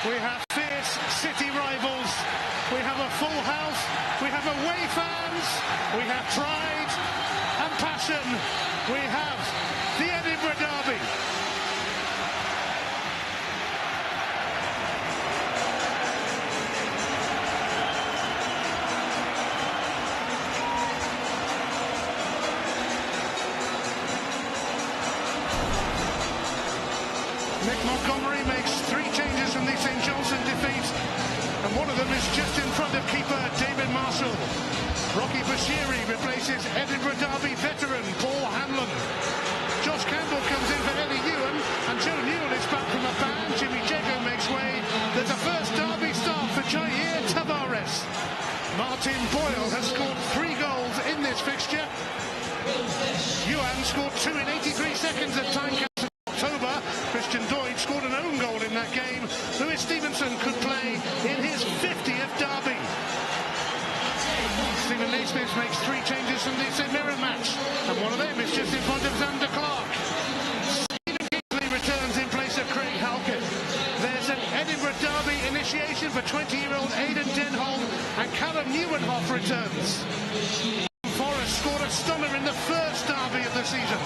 We have fierce city rivals. We have a full house. We have away fans. We have pride and passion. We have the Edinburgh Derby. Nick Montgomery makes 3 changes from the St Johnstone defeat, and one of them is just in front of keeper David Marshall. Rocky Bashiri replaces Edinburgh Derby veteran Paul Hanlon. Josh Campbell comes in for Ellie Ewan, and Joe Newell is back from a ban. Jimmy Jago makes way. There's a first Derby start for Jair Tavares. Martin Boyle has scored 3 goals in this fixture. Ewan scored 2 in 83 seconds at Tynecastle. October, Christian Deutsch scored an own goal in that game. Lewis Stevenson could play in his 50th derby. Stephen Naismith makes 3 changes from the St Mirren match, and one of them is just in front of Xander Clark. Stephen Kingsley returns in place of Craig Halkett. There's an Edinburgh Derby initiation for 20-year-old Aidan Denholm, and Callum Nieuwenhof returns. Forest scored a stunner in the first derby of the season.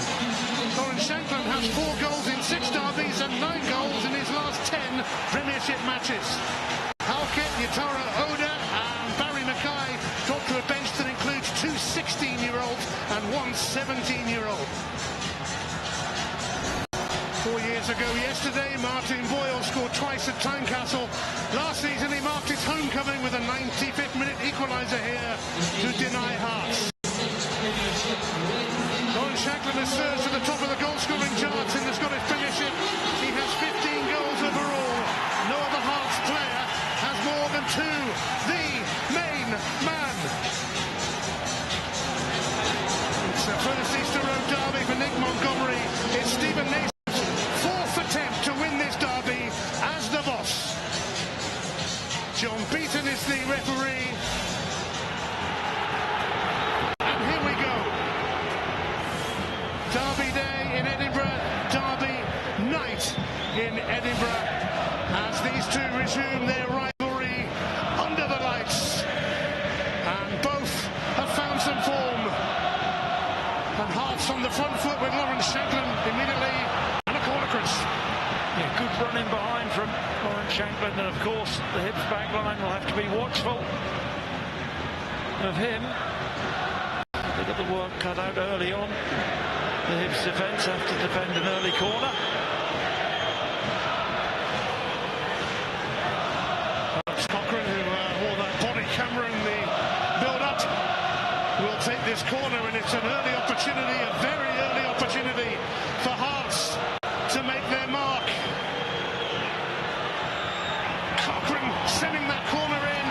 Lawrence Shankland has 4 goals in 6 derbies and 9 goals in his last 10 Premiership matches. Halkett, Yatara Oda and Barry Mackay dropped to a bench that includes 2 16-year-olds and 1 17-year-old. 4 years ago yesterday, Martin Boyle scored twice at Tynecastle. Last season he marked his homecoming with a 95th minute equaliser here to deny Hearts. Lawrence Shankland has surged to the top of the goal-scoring charts in the Scottish Premiership. He has 15 goals overall. No other Hearts player has more than 2. The main man. It's the first Easter Road derby for Nick Montgomery. It's Stephen Naismith's 4th attempt to win this derby as the boss. John Beaton is the referee. Derby day in Edinburgh, Derby night in Edinburgh, as these two resume their rivalry under the lights, and both have found some form, and Hearts on the front foot with Lawrence Shankland immediately, and a corner, Chris. Yeah, good running behind from Lawrence Shankland, and of course the Hibs back line will have to be watchful of him. They got the work cut out early on. The Hibs defence have to defend an early corner. Cochrane, who wore that body camera in the build-up, will take this corner, and it's an early opportunity, a very early opportunity for Hearts to make their mark. Cochrane sending that corner in.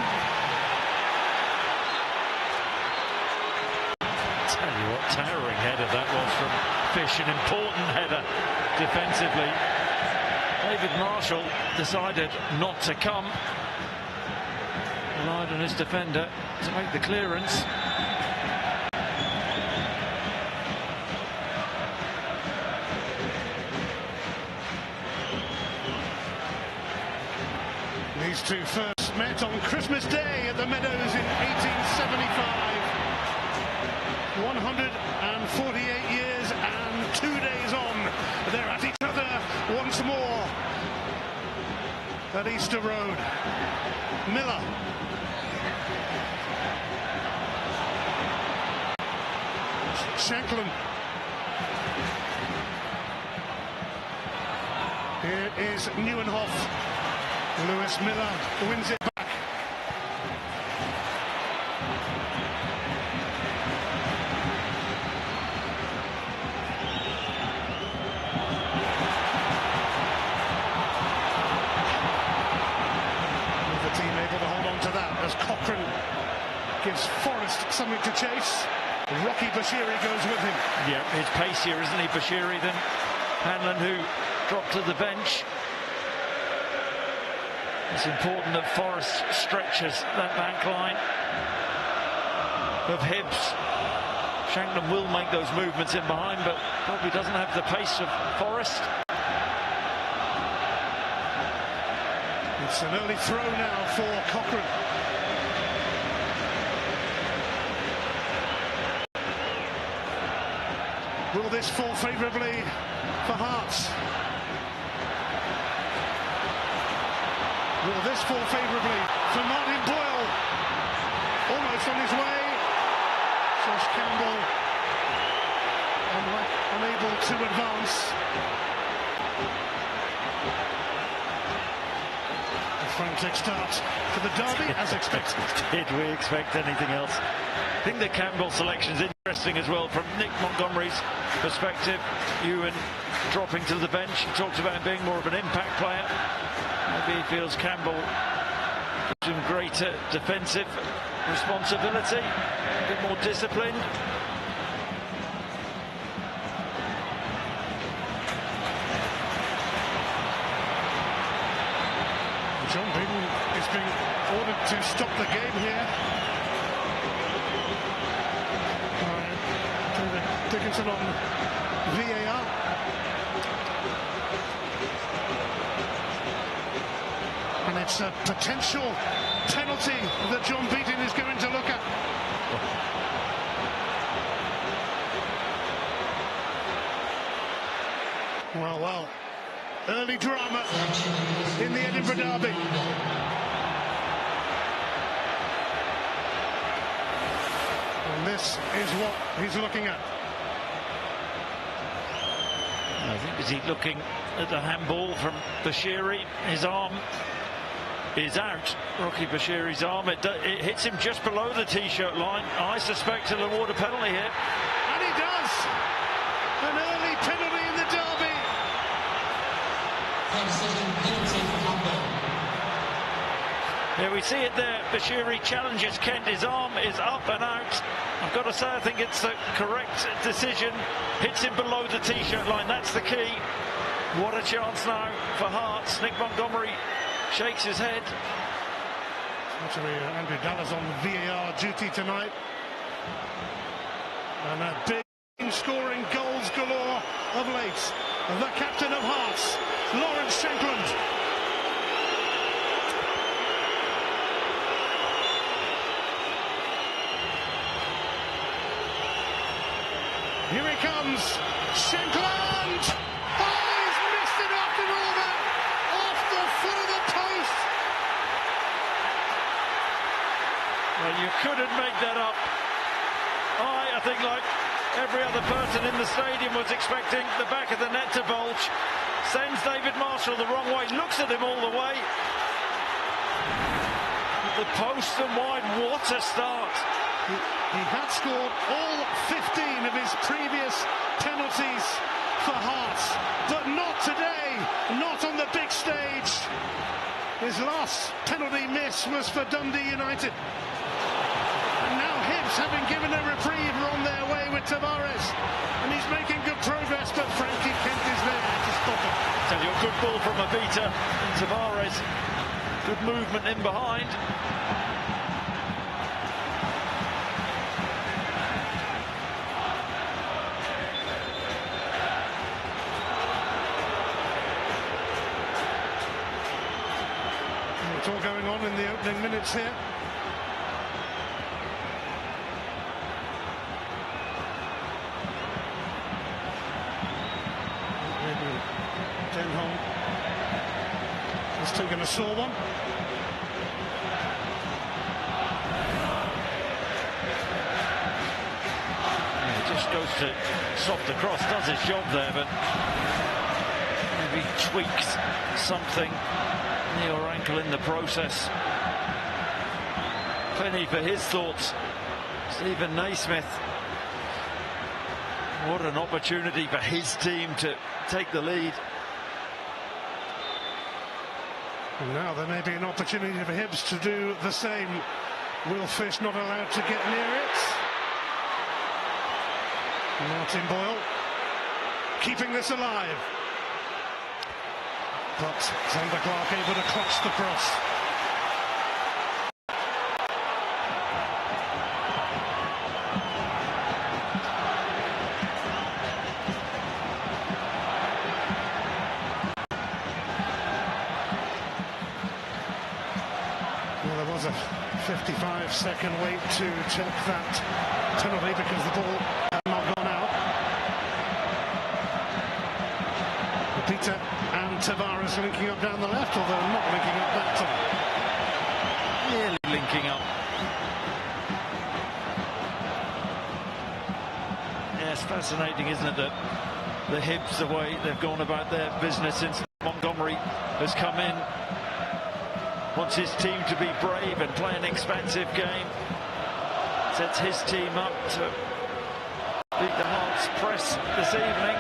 Tell you what, towering header that was from Fish, an important header defensively. David Marshall decided not to come. Relied on his defender to make the clearance. These two first met on Christmas Day at the Meadows in 1875. 148 years and 2 days on. They're at each other once more at Easter Road. Miller. Shankland. Here is Nieuwenhof. Lewis Miller wins it back. As Cochrane gives Forest something to chase. Rocky Bashiri goes with him. Yeah, his pacier, isn't he, Bashiri, than Hanlon, who dropped to the bench. It's important that Forest stretches that back line of Hibs. Shankland will make those movements in behind, but probably doesn't have the pace of Forest. It's an early throw now for Cochrane. Will this fall favourably for Hearts? Will this fall favourably for Martin Boyle? Almost on his way. Josh Campbell unable to advance. A frantic start for the derby, as expected. Did we expect anything else? I think the Campbell selection's interesting as well from Nick Montgomery's perspective. Ewan dropping to the bench. He talks about him being more of an impact player. Maybe he feels Campbell gives him greater defensive responsibility, a bit more disciplined. John Beaton is being ordered to stop the game here. Dickinson on VAR. And it's a potential penalty that John Beaton is going to look at. Well. Early drama in the Edinburgh derby. And this is what he's looking at. I think as he's looking at the handball from Bashiri, his arm is out. Rocky Bashiri's arm, it hits him just below the t-shirt line. I suspect an award a penalty here. And he does! An early penalty in the derby. Yeah, we see it there. Bashiri challenges Kent. His arm is up and out. I've got to say, I think it's the correct decision. Hits him below the t-shirt line. That's the key. What a chance now for Hearts. Nick Montgomery shakes his head. Actually, Andrew Dallas on VAR duty tonight. And a big scoring goals galore of late. The captain of Hearts, Lawrence Shankland. Here he comes, Shankland! Oh, he's missed it after all that! Off the foot of the post! Well, you couldn't make that up. I think like every other person in the stadium was expecting the back of the net to bulge. Sends David Marshall the wrong way, looks at him all the way. The post and wide, what a start. He had scored all 15 of his previous penalties for Hearts, but not today, not on the big stage. His last penalty miss was for Dundee United. And now Hibs, having given a reprieve, are on their way with Tavares. And he's making good progress, but Frankie Kent is there to stop him. Tell you, a good ball from Abita and Tavares. Good movement in behind. It's all going on in the opening minutes here. Denholm has taken a sore one. Yeah, he just goes to soft across, does his job there, but maybe tweaks something. Knee or ankle in the process. Plenty for his thoughts. Stephen Naismith. What an opportunity for his team to take the lead. And now there may be an opportunity for Hibs to do the same. Will Fish not allowed to get near it. Martin Boyle keeping this alive. But Zander Clark able to clutch the cross. was a 55-second wait to check that penalty because the ball had not gone out. Peter and Tavares linking up down the left, although not linking up that time. Nearly linking up. Yeah, it's fascinating, isn't it, that the Hibs, the way they've gone about their business since Montgomery has come in, wants his team to be brave and play an expansive game, sets his team up to beat the Hearts press this evening.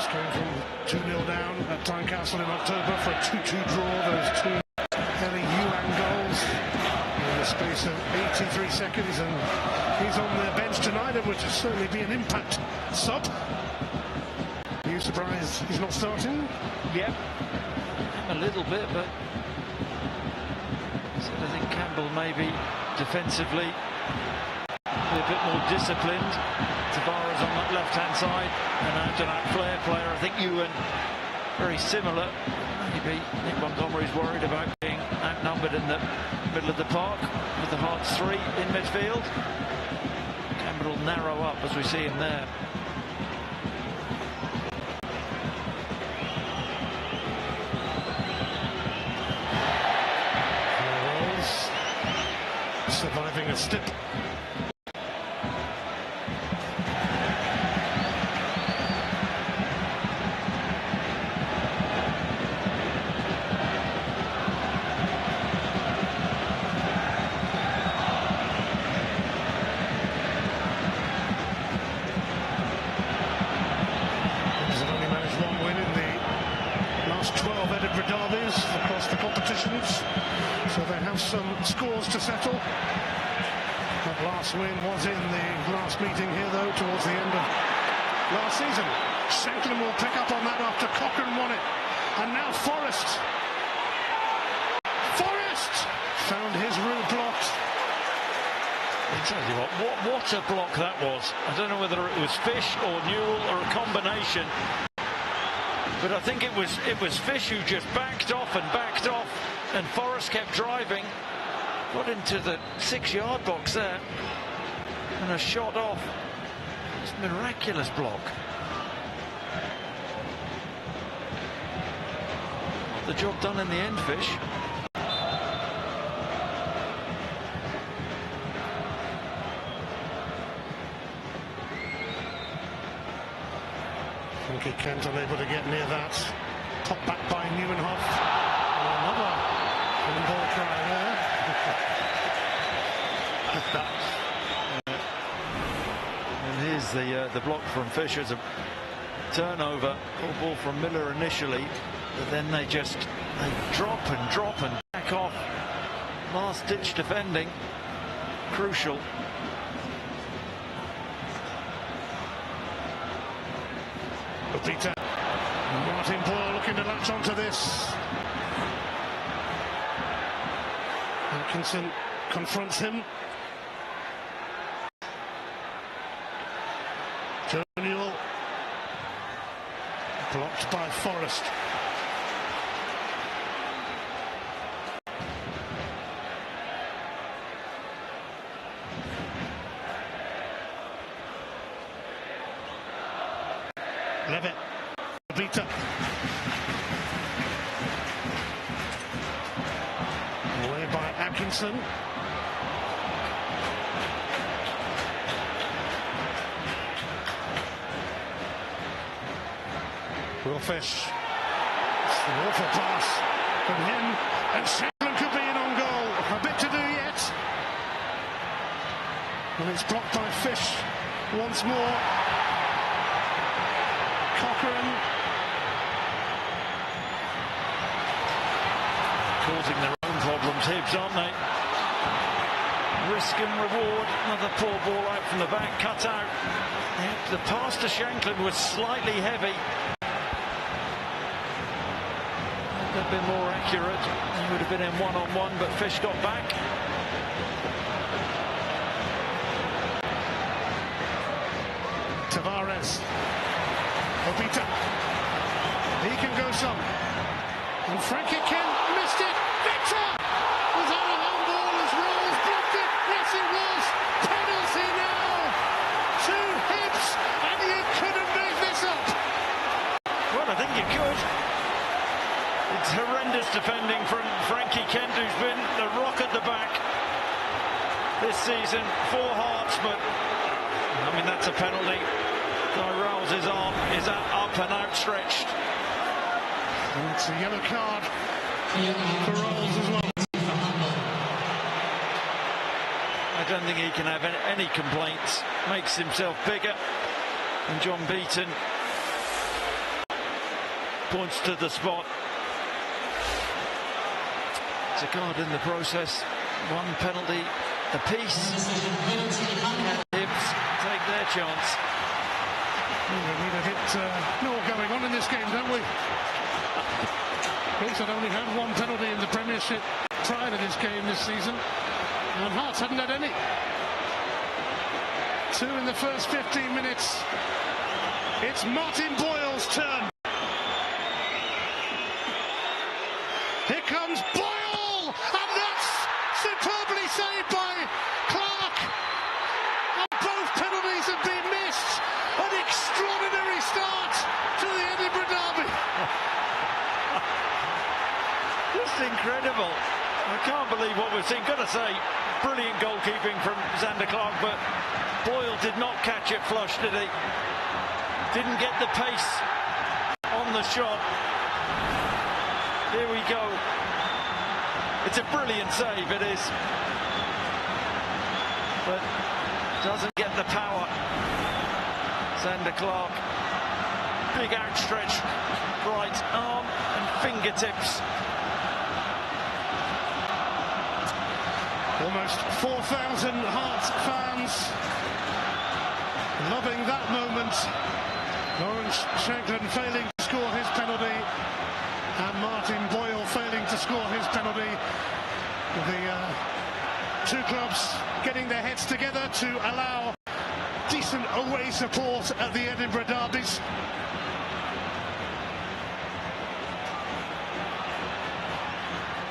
Came from 2-0 down at Tynecastle in October for a 2-2 draw. Those two Ellie Yuan goals in the space of 83 seconds, and he's on the bench tonight. It would certainly be an impact sub. Are you surprised he's not starting? Yep, a little bit, but I think Campbell maybe defensively be a bit more disciplined. Tavares on that left-hand side, an out-and-out flair player. I think Ewan very similar. Maybe Nick Montgomery's worried about being outnumbered in the middle of the park with the Hearts 3 in midfield. Campbell will narrow up as we see him there. Surviving a stip. Across the competitions, so they have some scores to settle. That last win was in the last meeting here, though, towards the end of last season. Shanklin will pick up on that after Cochrane won it, and now Forrest found his route blocked. I tell you what a block that was. I don't know whether it was Fish or Newell or a combination. But I think it was Fish who just backed off, and Forrest kept driving, got into the 6-yard box there, and a shot off. It's a miraculous block. Got the job done in the end, Fish. Frankie Kent unable to get near that. Pop back by Neuenhoff. Another ball cry there. And here's the block from Fish as a turnover. Good ball from Miller initially, but then they drop and back off. Last ditch defending. Crucial. Peter. Martin Boyle looking to latch onto this. Atkinson confronts him. Newell blocked by Forrest. Levitt, Peter. Away by Atkinson. Will Fish. It's an awful pass from him, and Shanklin could be in on goal. A bit to do yet. And it's blocked by Fish once more. Cochrane causing their own problems, Hibs, aren't they? Risk and reward. Another poor ball out from the back, cut out. Yep, the pass to Shanklin was slightly heavy. Had they been more accurate, he would have been in one-on-one, but Fish got back. Tavares. Obita. He can go some. And Frankie Kent missed it. Victor! Was that a handball as Rolls blocked it? Yes, it was. Penalty now. Two hits, and you couldn't make this up. Well, I think you could. It's horrendous defending from Frankie Kent, who's been the rock at the back this season for Hearts, but I mean, that's a penalty. Rolls' arm is up and outstretched. And it's a yellow card for Rolls as well. I don't think he can have any complaints. Makes himself bigger. And John Beaton points to the spot. It's a card in the process. One penalty apiece. Can Hibs take their chance? We need a hit more going on in this game, don't we? Hibs had only had one penalty in the Premiership prior to this game this season, and Hearts hadn't had any. Two in the first 15 minutes. It's Martin Boyle's turn. Here comes Boyle, and that's superbly saved by Clark. And both penalties have been missed. An extraordinary start to the Edinburgh Derby. Just incredible. I can't believe what we've seen. Got to say, brilliant goalkeeping from Zander Clark, but Boyle did not catch it flush, did he? Didn't get the pace on the shot. Here we go. It's a brilliant save, it is. But doesn't get the power. Zander Clark. Big outstretched right arm and fingertips. Almost 4,000 Hearts fans loving that moment. Lawrence Shanklin failing to score his penalty, and Martin Boyle failing to score his penalty. The two clubs getting their heads together to allow decent away support at the Edinburgh derbies.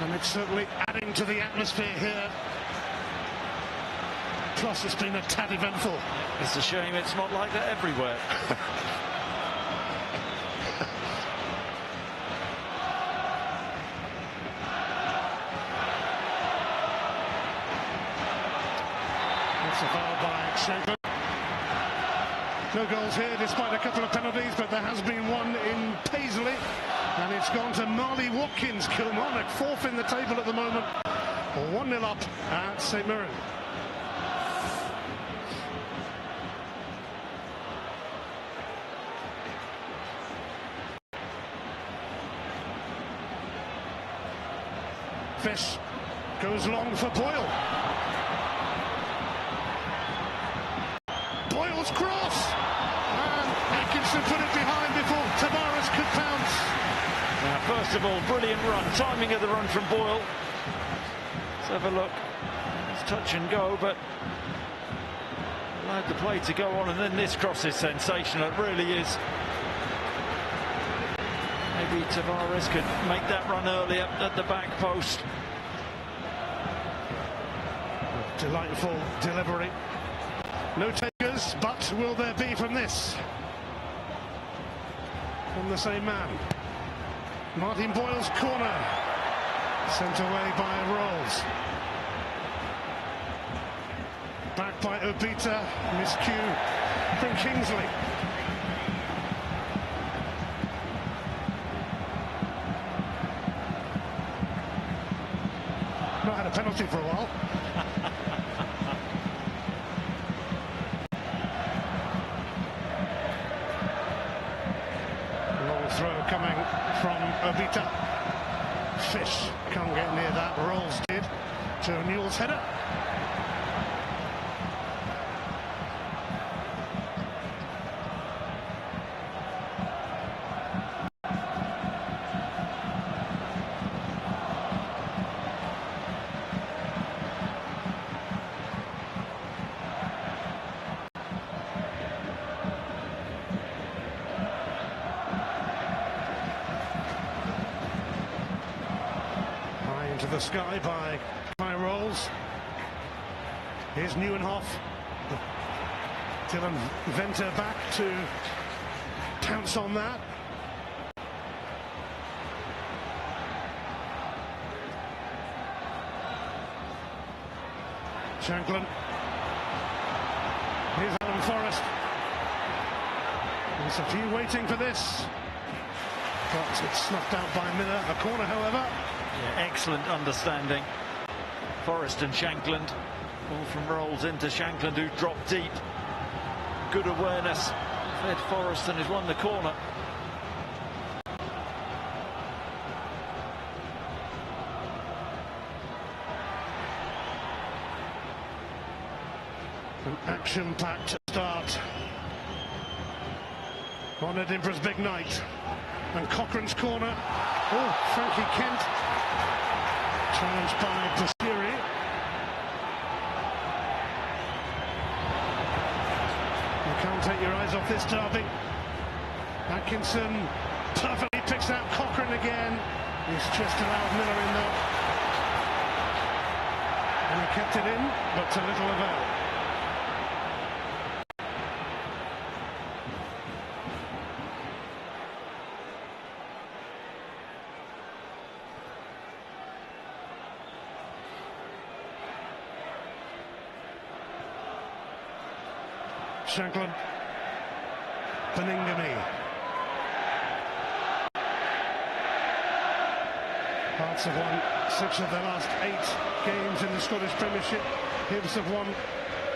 And it's certainly adding to the atmosphere here. Plus, it's been a tad eventful. It's a shame it's not like that everywhere. It's a foul by Shanklin. No goals here, despite a couple of penalties, but there has been one in Paisley, and it's gone to Marley Watkins. Kilmarnock fourth in the table at the moment, 1-0 up at St Mirren. Fish goes long for Boyle. Boyle's cross, and Atkinson put it behind before Tavares could pounce. Now, first of all, brilliant run, timing of the run from Boyle. Let's have a look. It's touch and go, but allowed the play to go on, and then this cross is sensational. It really is. Maybe Tavares could make that run earlier at the back post. Delightful delivery. No takers, but will there be from this? From the same man. Martin Boyle's corner. Sent away by Rolls. Back by Obita. Miscue from Kingsley. Not had a penalty for a while. Long throw coming from Obita. Fish can't get near that. Rolls did to Newell's header. the sky by high rolls. Here's Nieuwenhof. Dylan Venter back to pounce on that. Shanklin. Here's Alan Forrest. There's a few waiting for this. But it's snuffed out by Miller. A corner, however. Yeah, excellent understanding. Forrest and Shankland. Ball from Rolls into Shankland, who dropped deep. Good awareness. Fed Forrest and has won the corner. An action-packed start on Edinburgh's big night. And Cochrane's corner. Oh, Frankie Kent. Challenged by Bashiri. You can't take your eyes off this derby. Atkinson perfectly picks out Cochrane again. He's just allowed Miller in there. And he kept it in, but to little avail. Shanklin, Beningame. Hearts have won 6 of their last 8 games in the Scottish Premiership. Hibs have won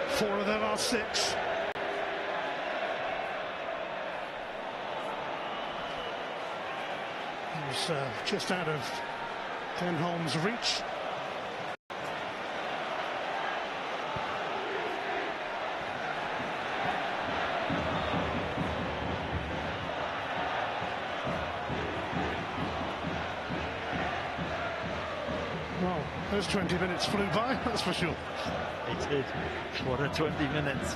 4 of their last 6. He was just out of Denholm's reach. Well, those 20 minutes flew by, that's for sure. It did. What a 20 minutes.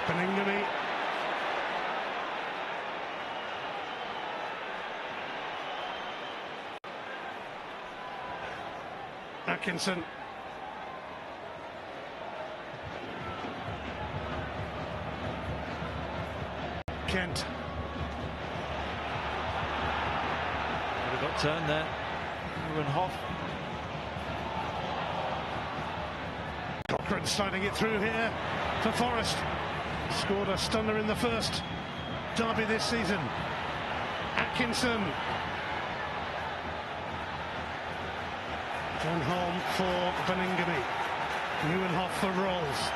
Beningame. Atkinson. Kent. Would have got turned there. Nieuwenhof. Cochrane sliding it through here for Forrest. Scored a stunner in the first derby this season. Atkinson. Denholm for Beningame. Nieuwenhof for Rolls.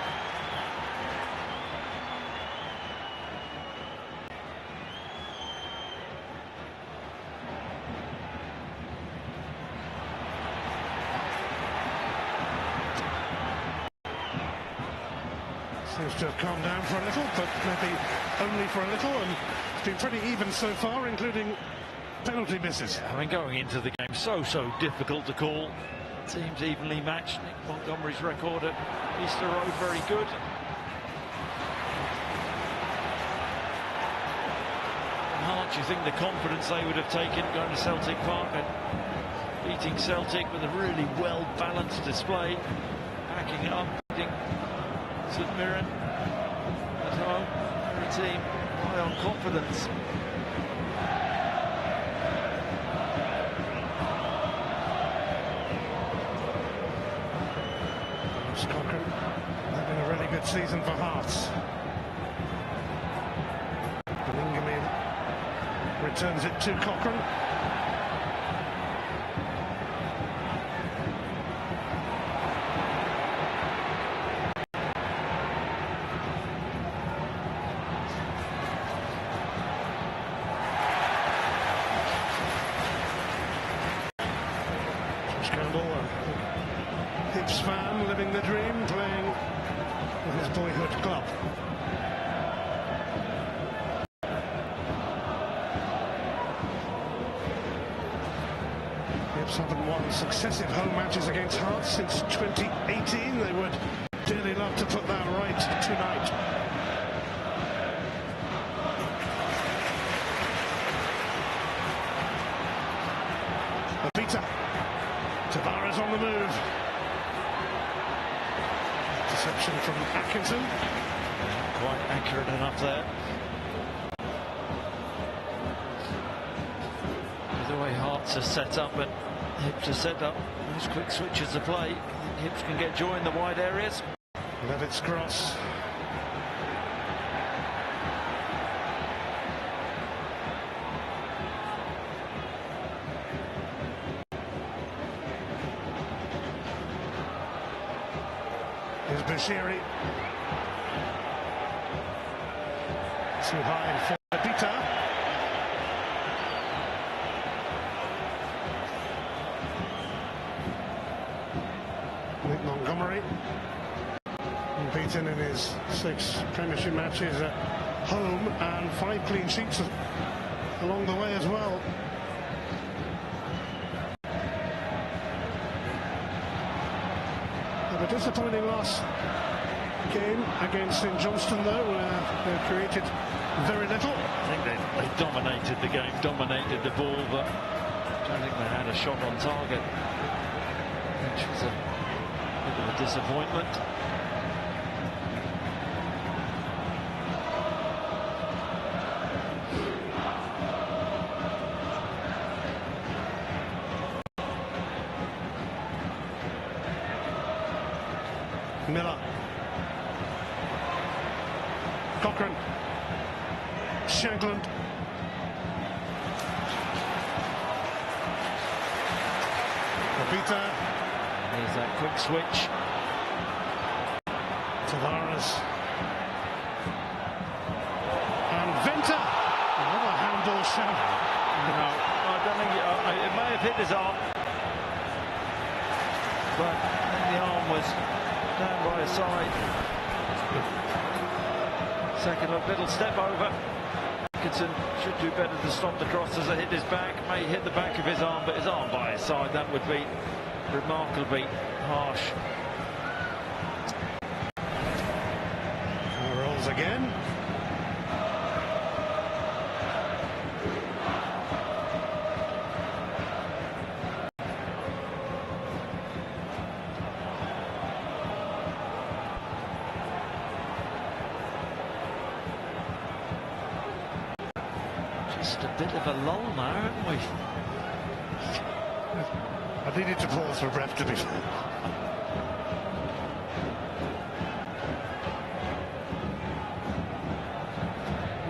Seems to have calmed down for a little, but maybe only for a little, and it's been pretty even so far, including penalty misses. I mean, going into the game, so difficult to call. Teams evenly matched. Nick Montgomery's record at Easter Road, very good. And Hearts, you think the confidence they would have taken going to Celtic Park and beating Celtic with a really well-balanced display, backing it up, beating St Mirren at home. Very team high on confidence. Cochrane having a really good season for Hearts. Beningame returns it to Cochrane. Campbell, a Hibs fan living the dream, playing for his boyhood club. Hibs haven't won successive home matches against Hearts since 2018. They would dearly love to put that right tonight. Abita. Tavares on the move. Deception from Atkinson. Quite accurate enough there. The way Hearts are set up and Hibs are set up, those quick switches of play, Hibs can get joy in the wide areas. Levitt's cross. Here's Bashiri. Too high for Abita. Nick Montgomery, beaten in his 6 Premiership matches at home and 5 clean sheets along the way as well. A disappointing loss game against St Johnstone, though, where they created very little. I think they dominated the game, dominated the ball, but I don't think they had a shot on target, which was a bit of a disappointment. Miller. Cochrane. Shankland. Abita. There's that quick switch. Tavares. And Venter. Another handball shot. No, I don't think it may have hit his arm, but I think the arm was down by his side. Second little step over. Atkinson should do better to stop the cross as it hit his back. May hit the back of his arm, but his arm by his side, that would be remarkably harsh. Rolls again. Just a bit of a lull now, haven't we? I needed to pause for breath, to be fair.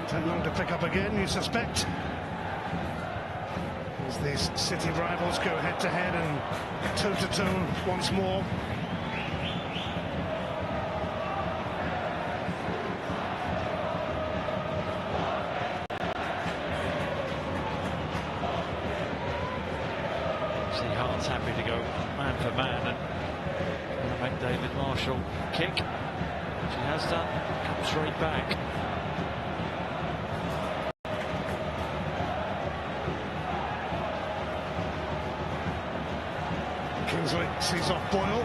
Take long to pick up again, you suspect, as these city rivals go head to head and toe to toe once more. Hearts happy to go man for man and make David Marshall kick, which he has done. Come straight back. Kingsley sees off Boyle.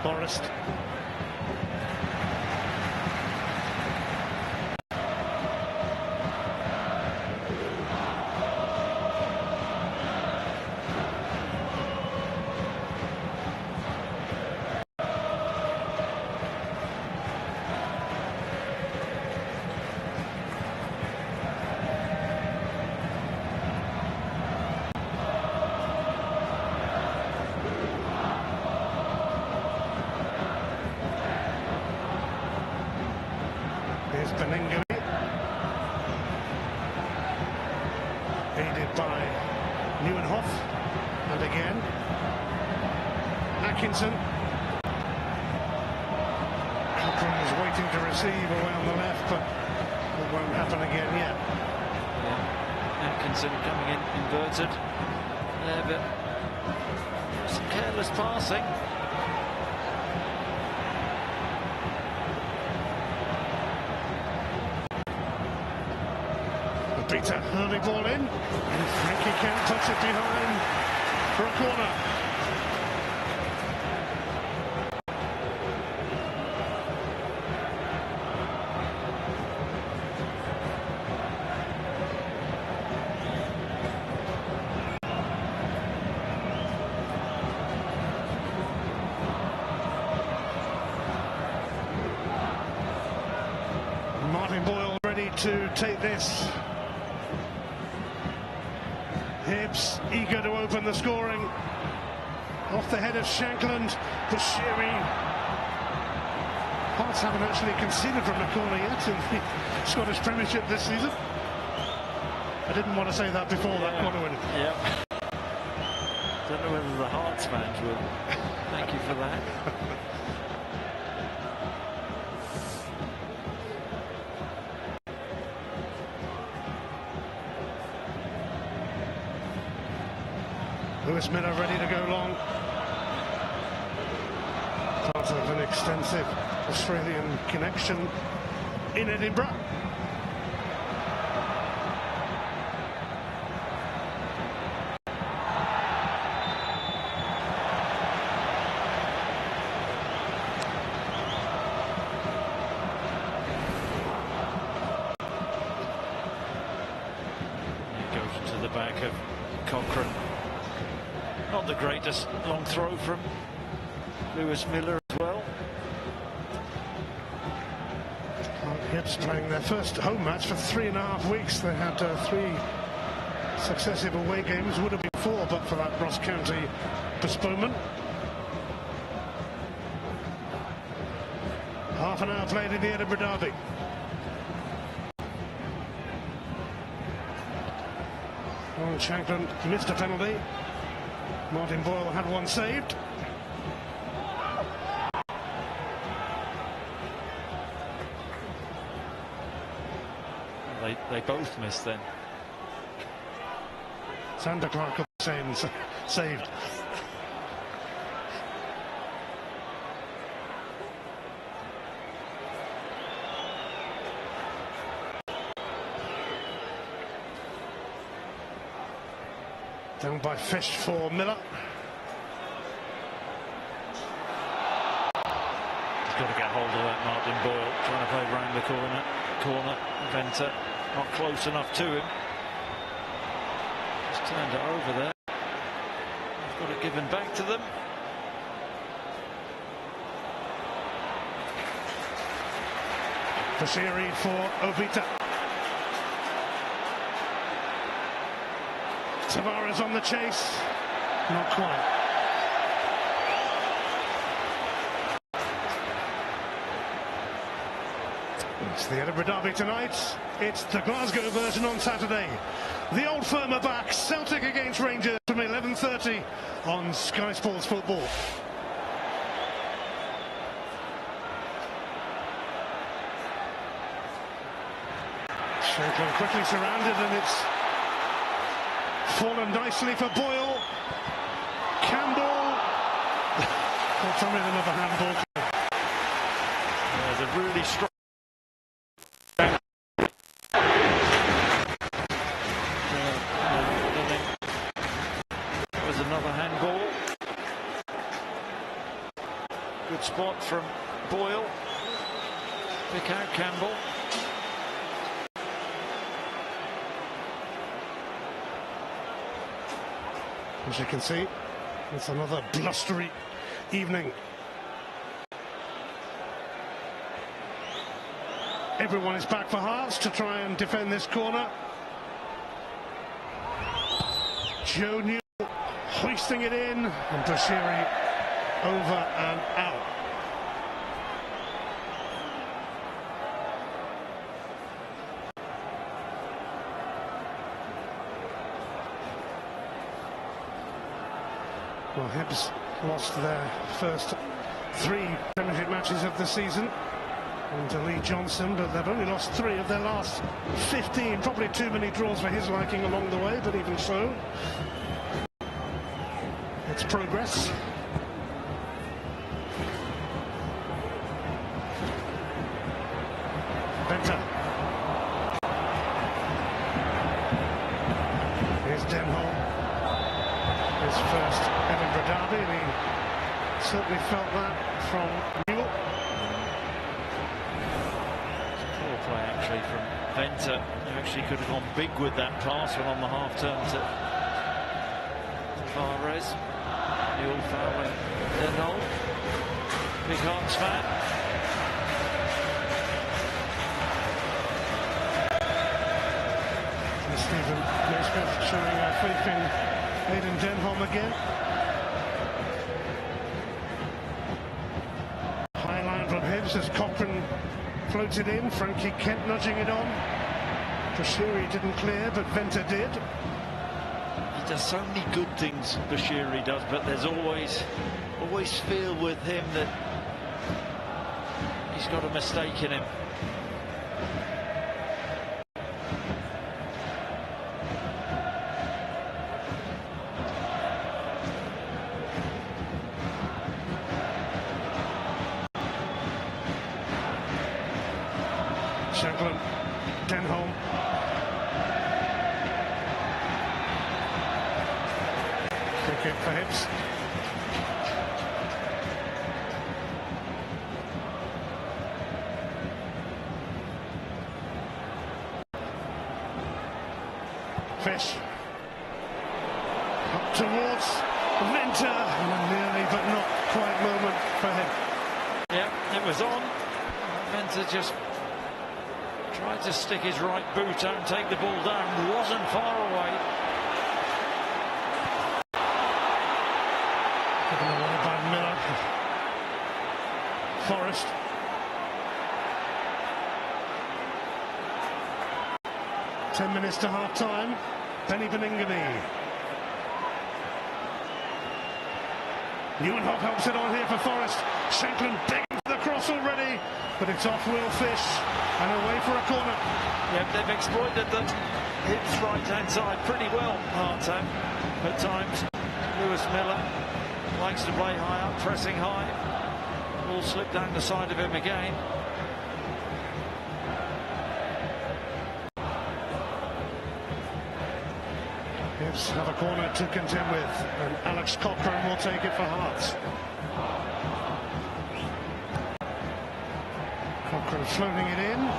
Forrest. Here's Beningame, aided by Nieuwenhof, and again Atkinson. Cochrane was waiting to receive away on the left, but it won't happen again yet. Yeah. Atkinson coming in inverted there, but some careless passing. Obita, early ball in, and Frankie Kent puts it behind for a corner. Martin Boyle ready to take this. Hibs eager to open the scoring. Off the head of Shankland, Bashiri. Hearts haven't actually conceded from the corner yet in the Scottish Premiership this season. I didn't want to say that before that corner win. Yep. Don't know whether the Hearts fans will thank you for that. Lewis Miller ready to go long. Part of an extensive Australian connection in Edinburgh. It goes to the back of Cochrane. Not the greatest long throw from Lewis Miller as well. Hibs playing their first home match for 3.5 weeks. They had 3 successive away games, would have been 4 but for that Ross County postponement. Half an hour played in the Edinburgh Derby. Warren Shankland missed a penalty. Martin Boyle had one saved. They both missed then. Sander Clark of the same saved. Down by Fish for Miller. He's got to get hold of that, Martin Boyle, trying to play round the corner. Venter not close enough to him. Just turned it over there. They've got it given back to them. Bashiri for Obita. Tavares on the chase. Not quite. It's the Edinburgh Derby tonight. It's the Glasgow version on Saturday. The Old Firm are back. Celtic against Rangers from 11:30 on Sky Sports Football. Shankland quickly surrounded, and it's fallen nicely for Boyle. Campbell. Well, tell me another handball. There's a really strong. That was another handball. Good spot from Boyle. Pick out Campbell. As you can see, it's another blustery evening. Everyone is back for Hearts to try and defend this corner. Joe Newell hoisting it in, and Bashiri over and out. Well, Hibs lost their first 3 Premiership matches of the season under Lee Johnson, but they've only lost 3 of their last 15. Probably too many draws for his liking along the way, but even so, it's progress. Venter. clearly certainly felt that from Newell. Poor play actually from Venter, who actually could have gone big with that pass when on the half turn to Fares. Newell fouling Denholm. Big Hearts fan. Stephen Naismith showing faith in Aidan Denholm again. High line from Hibbs as Cochrane floated in. Frankie Kent nudging it on. Bashiri didn't clear, but Venter did. He does so many good things, Bashiri does, but there's always feel with him that he's got a mistake in him. Shankland, Denholm. Free kick for Hibbs. Fish. Up towards Venter. Nearly, but not quite moment for him. Yeah, it was on. Venter just tried to stick his right boot out and take the ball down. Wasn't far away. Given away by Miller. Forrest. Ten minutes to half time. Benny Beningame. Neuenhoff helps it on here for Forrest. Shankland digging for the cross already, but it's off Will Fish and away for a corner. Yep, they've exploited the Hibbs right-hand side pretty well, Hearts have, at times. Lewis Miller likes to play high up, pressing high. Ball slipped down the side of him again. Hibbs have a corner to contend with, and Alex Cochrane will take it for Hearts. Cochrane floating it in.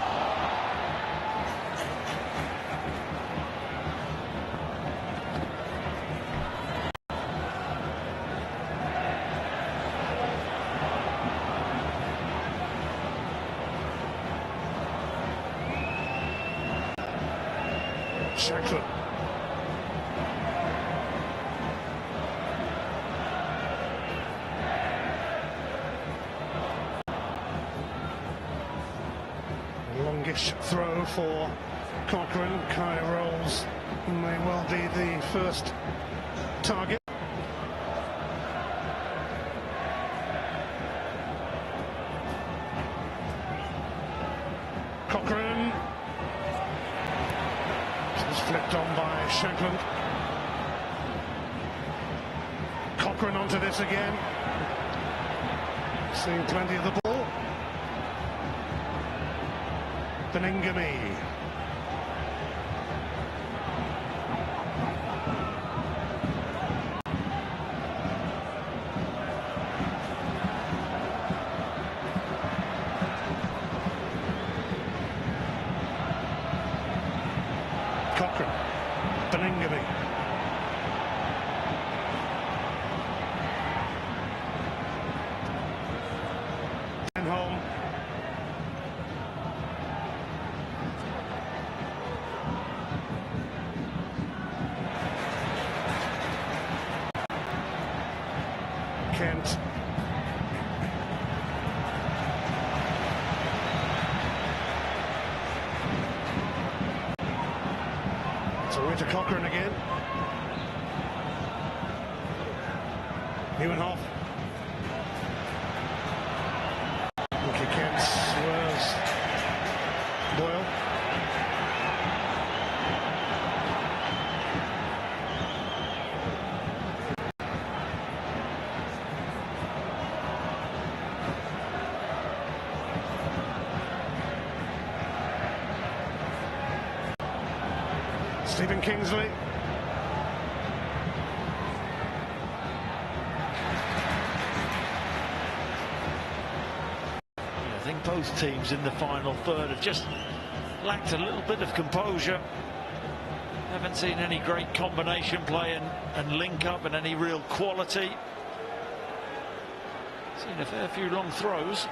Shankland. Longish throw for Cochrane. Kai rolls may well be the first target. Cochrane is flipped on by Shankland. Cochrane onto this again. Seeing plenty of the ball. Beningame. Cochrane. Beningame. Denholm. Kent. So we're to Cochrane again. Neuenhoff. Lucky Kent swerves Boyle. Stephen Kingsley. both teams in the final third have just lacked a little bit of composure. Haven't seen any great combination play and link up and any real quality. Seen a fair few long throws.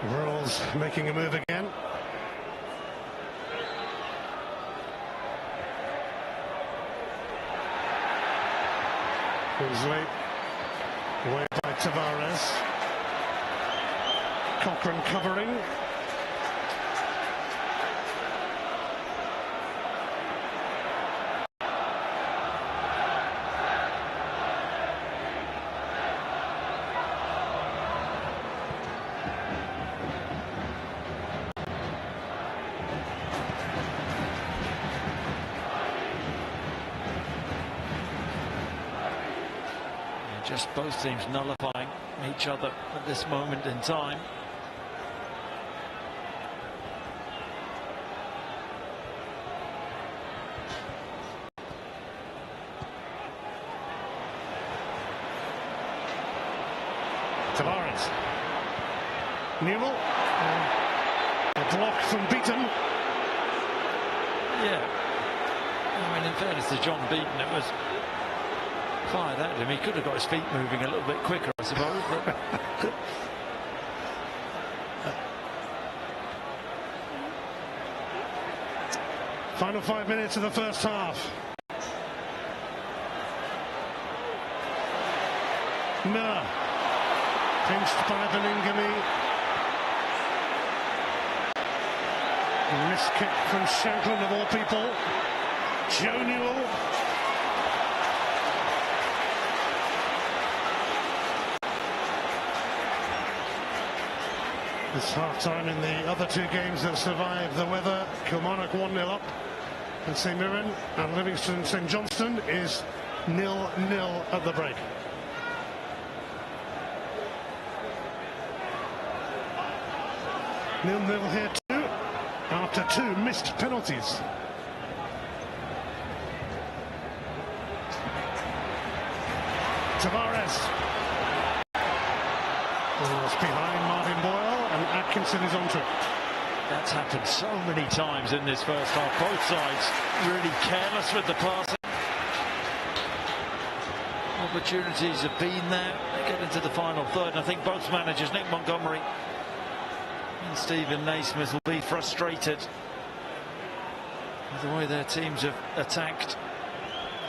Worrells making a move again. Kingsley, away by Tavares. Cochrane covering. Just both teams nullifying each other at this moment in time. Tavares. Newell. A block from Beaton. Yeah. I mean, in fairness to John Beaton, it was fired at him. He could have got his feet moving a little bit quicker, I suppose. But final 5 minutes of the first half. Miller. Pinched by Bellingham. Wrist kick from Shanklin of all people. Joe Newell. It's half-time in the other two games that survived the weather. Kilmarnock 1-0 up at St Mirren, and Livingston St Johnstone is 0-0 at the break. Nil-nil here too, after two missed penalties. Tavares. Almost behind Martin Boyle, and Atkinson is onto it. that's happened so many times in this first half. Both sides really careless with the passing. Opportunities have been there. They get into the final third, and I think both managers, Nick Montgomery and Stephen Naismith, will be frustrated with the way their teams have attacked,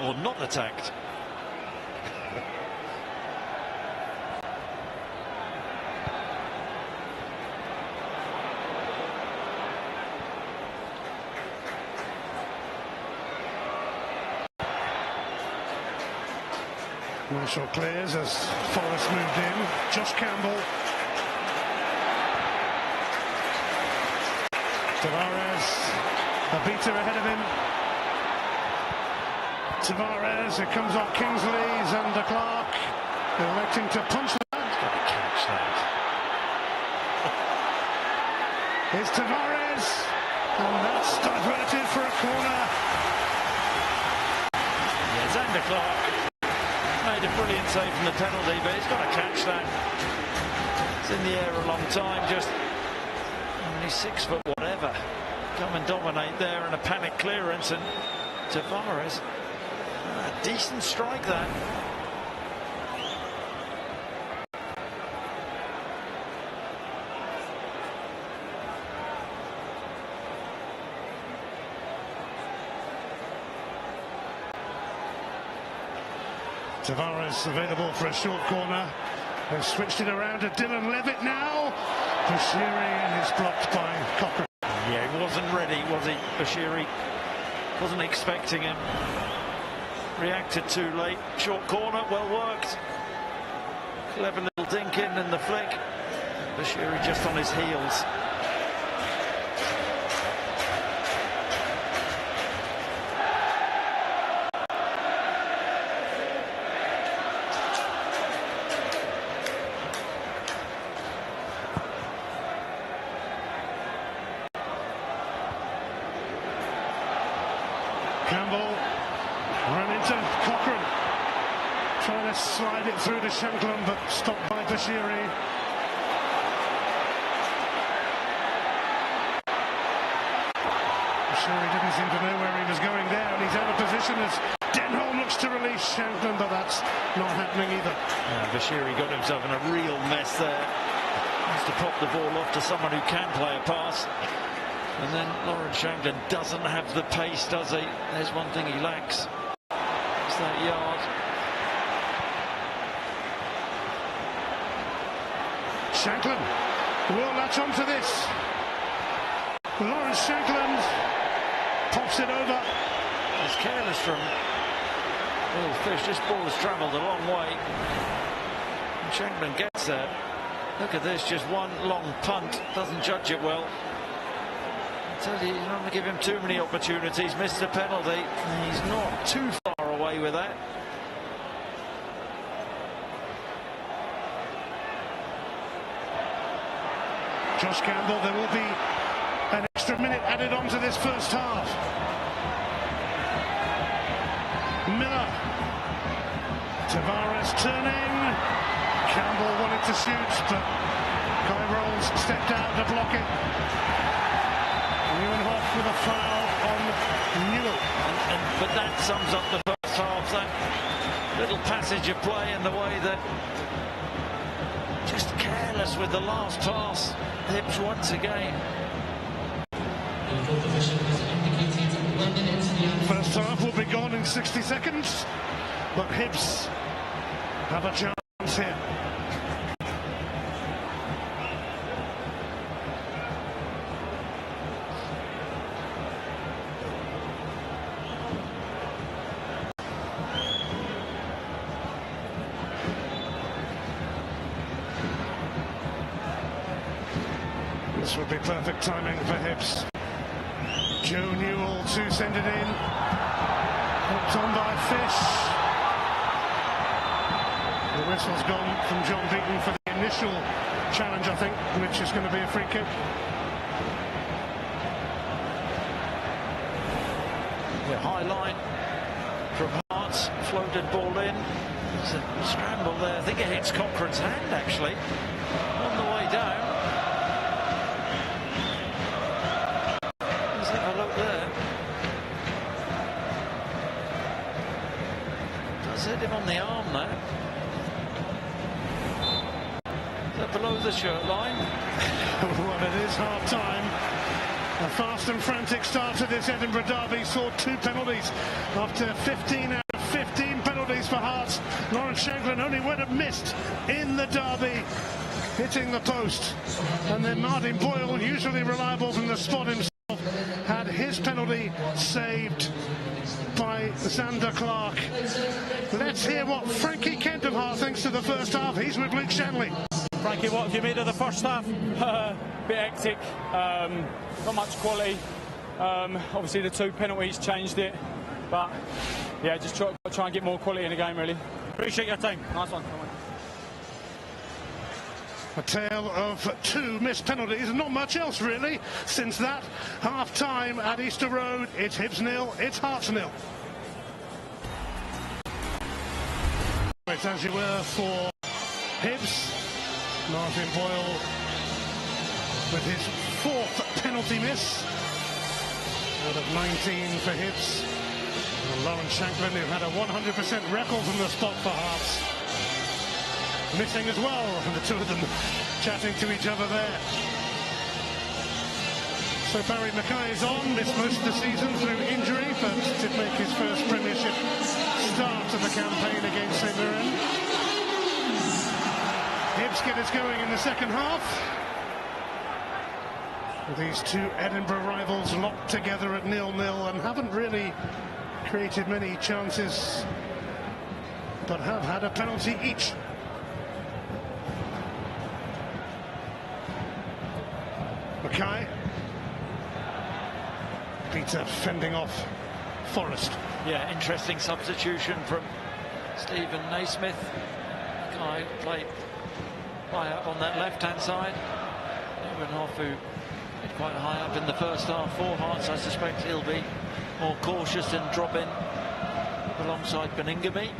or not attacked. Marshall clears as Forrest moved in. Josh Campbell. Tavares, a beater ahead of him. Tavares, it comes off Kingsley's and Clark electing to punch that. He's got to catch that. Here's Tavares, and that's diverted for a corner. Yeah, Zander Clark made a brilliant save from the penalty, but he's got to catch that. It's in the air a long time, just only 6 foot whatever. Come and dominate there in a panic clearance, and Tavares, a decent strike that. Tavares available for a short corner. They've switched it around to Dylan Levitt now. Bashiri, and it's blocked by Cochrane. Yeah, he wasn't ready, was he? Bashiri wasn't expecting him. Reacted too late. Short corner, well worked. Clever little dink in and the flick. Bashiri just on his heels. Campbell ran into Cochrane. Trying to slide it through to Shankland, but stopped by Bashiri. Bashiri didn't seem to know where he was going down. He's out of position as Denholm looks to release Shankland, but that's not happening either. Yeah, Bashiri got himself in a real mess there. Has to pop the ball off to someone who can play a pass. And then Lawrence Shankland doesn't have the pace, does he? There's one thing he lacks. It's that yard. Shankland will latch onto this. Lawrence Shankland pops it over. It's careless from Will Fish. This ball has travelled a long way. And Shankland gets there. Look at this, just one long punt. Doesn't judge it well. I tell you, he's not going to give him too many opportunities. Missed the penalty. He's not too far away with that. Josh Campbell, there will be an extra minute added on to this first half. Miller. Tavares turning. Campbell wanted to shoot, but Kai Rolls stepped out to block it. Nieuwenhof with a foul on Newell. But that sums up the first half. That little passage of play and the way that just careless with the last pass. Hibs once again. First half will be gone in 60 seconds, but Hibs have a chance here. This would be perfect timing for Hibs. Joe Newell to send it in. Hooked on by Fish. The whistle's gone from John Beaton for the initial challenge, I think, which is going to be a free kick. The high line from Hearts, floated ball in. There's a scramble there. I think it hits Cochrane's hand, actually, on the way down. Hit him on the arm there. Is that below the shirt line? Well, it is half time. A fast and frantic start to this Edinburgh derby saw 2 penalties after 15 out of 15 penalties for Hearts. Lawrence Shankland only went and missed in the derby, hitting the post. And then Martin Boyle, usually reliable from the spot himself, had his penalty saved by Zander Clark. Let's hear what Frankie Kent of Hearts thinks of the first half. He's with Luke Shanley. Frankie, what have you made of the first half? Bit hectic, not much quality. Obviously the 2 penalties changed it, but yeah, just try and get more quality in the game, really. Appreciate your time. Nice one. Come on. A tale of 2 missed penalties, and not much else really. Since that half-time at Easter Road, it's Hibs 0, it's Hearts 0. It's as you were for Hibs. Martin Boyle with his 4th penalty miss out of 19 for Hibs. And Lawrence Shankland, who had a 100% record from the spot for Hearts, missing as well, and the 2 of them chatting to each other there. So Barry Mackay is on, missed most of the season through injury, but did make his first Premiership start of the campaign against St Mirren. Hibs get us going in the second half, with these 2 Edinburgh rivals locked together at 0-0 and haven't really created many chances, but have had a penalty each. Mackay. Peter fending off Forrest. Yeah, interesting substitution from Stephen Naismith. Guy played high up on that left-hand side. Nieuwenhof, who hit quite high up in the first half for Hearts. I suspect he'll be more cautious and drop in alongside Beningame.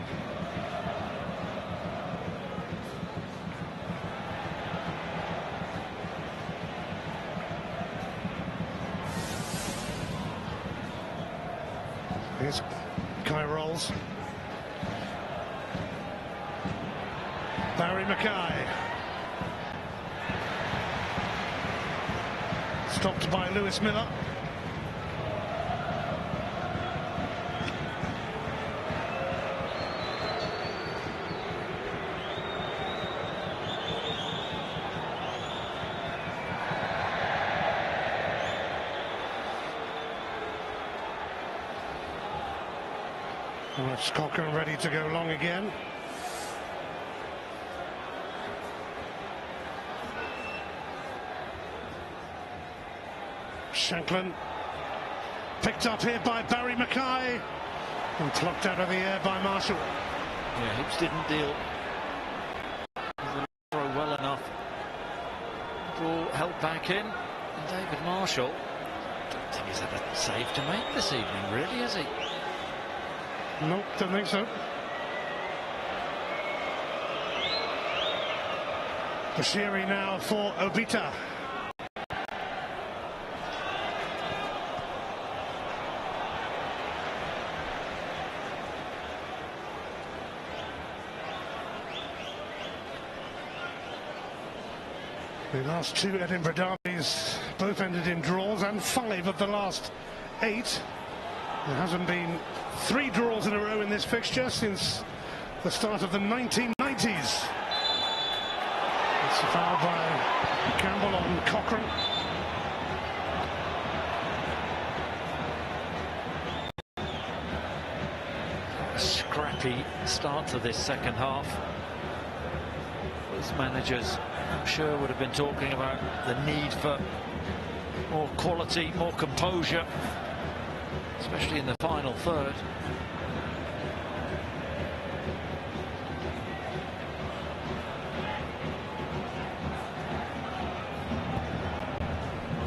Here's Kai Rolls. Barry Mackay. Stopped by Lewis Miller. And it's Cochrane ready to go long again. Shanklin picked up here by Barry Mackay and plucked out of the air by Marshall. Yeah, Hibs didn't deal with the throw well enough. Ball held back in, and David Marshall, I don't think he's had a save to make this evening, really, has he? Nope, don't think so. Bashiri now for Obita. The last two Edinburgh derbies both ended in draws, and 5 of the last 8. There hasn't been 3 draws in a row in this fixture since the start of the 1990s. It's a foul by Campbell on Cochrane. A scrappy start to this second half. As managers, I'm sure, would have been talking about the need for more quality, more composure, especially in the final third.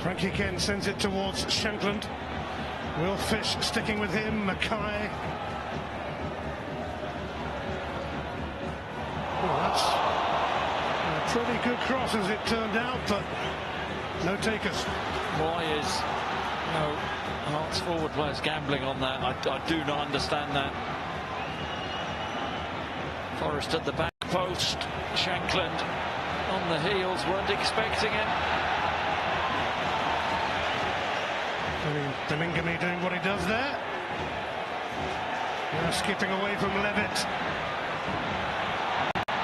Frankie Ken sends it towards Shankland. Will Fish sticking with him. Mackay. Well, that's a pretty good cross as it turned out, but no takers. Why is no Hearts forward players gambling on that? I do not understand that. Forrest at the back post. Shankland on the heels, weren't expecting it. I mean, Belingame doing what he does there. Now skipping away from Levitt.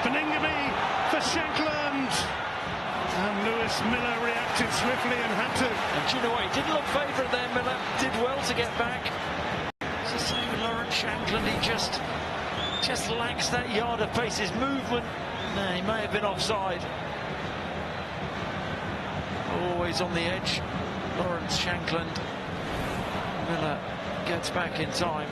Belingame for Shankland. And Lewis Miller reacted swiftly and had to. And do you know what? He didn't look favourite there, Miller. Did well to get back. It's the same with Lawrence Shankland. He just lacks that yard of pace. His movement, no, he may have been offside. Always on the edge, Lawrence Shankland. Miller gets back in time.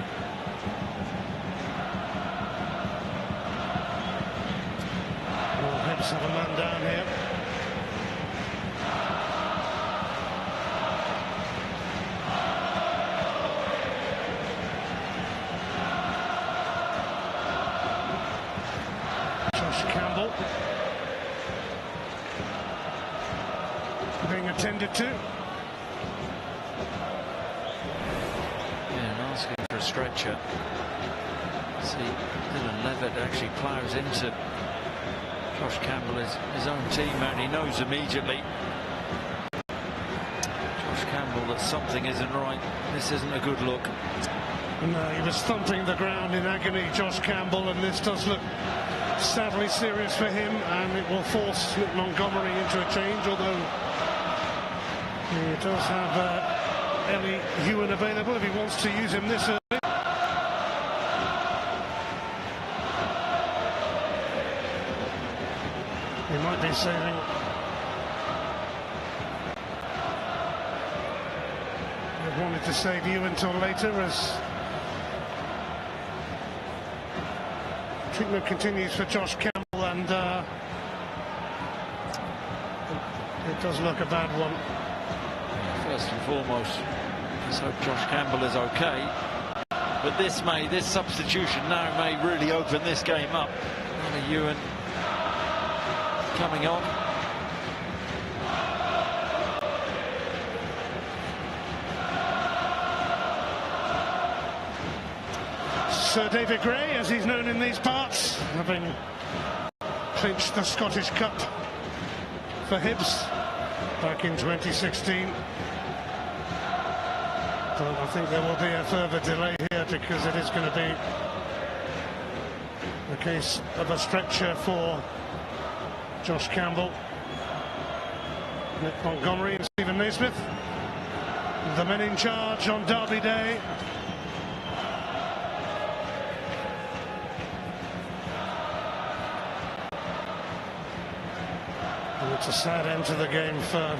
Well, Hibs have a man down here. Campbell being attended to. Yeah, and asking for a stretcher. See, Dylan Levitt actually ploughs into Josh Campbell, his own teammate. He knows immediately, Josh Campbell, that something isn't right. This isn't a good look. No, he was thumping the ground in agony, Josh Campbell, and this does look sadly serious for him, and it will force Nick Montgomery into a change, although he does have Ellie Ewan available if he wants to use him this early. He might be saving he wanted to save Ewan until later as treatment continues for Josh Campbell, and it does look a bad one. First and foremost, let's hope Josh Campbell is okay. But this substitution now may really open this game up. Ellie Ewan coming on. Sir David Gray, as he's known in these parts, having clinched the Scottish Cup for Hibs back in 2016. But I think there will be a further delay here because it is going to be a case of a stretcher for Josh Campbell, Nick Montgomery and Stephen Naismith, the men in charge on Derby Day. And it's a sad end to the game for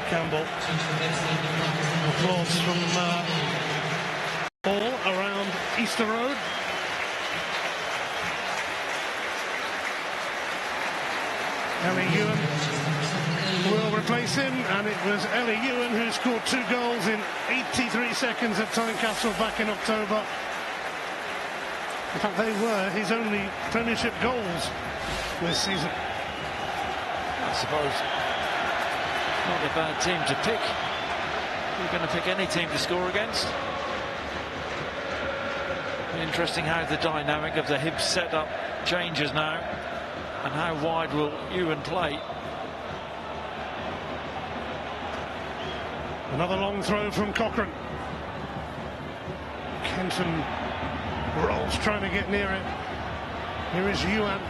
Campbell. Applause from all around Easter Road. Ellie Ewan will replace him, and it was Ellie Ewan who scored 2 goals in 83 seconds at Tynecastle back in October. In fact, they were his only Premiership goals this season. I suppose not a bad team to pick. You're going to pick any team to score against. Interesting how the dynamic of the Hibs setup changes now. And how wide will Ewan play? Another long throw from Cochrane. Kenton rolls trying to get near it. Here is Ewan.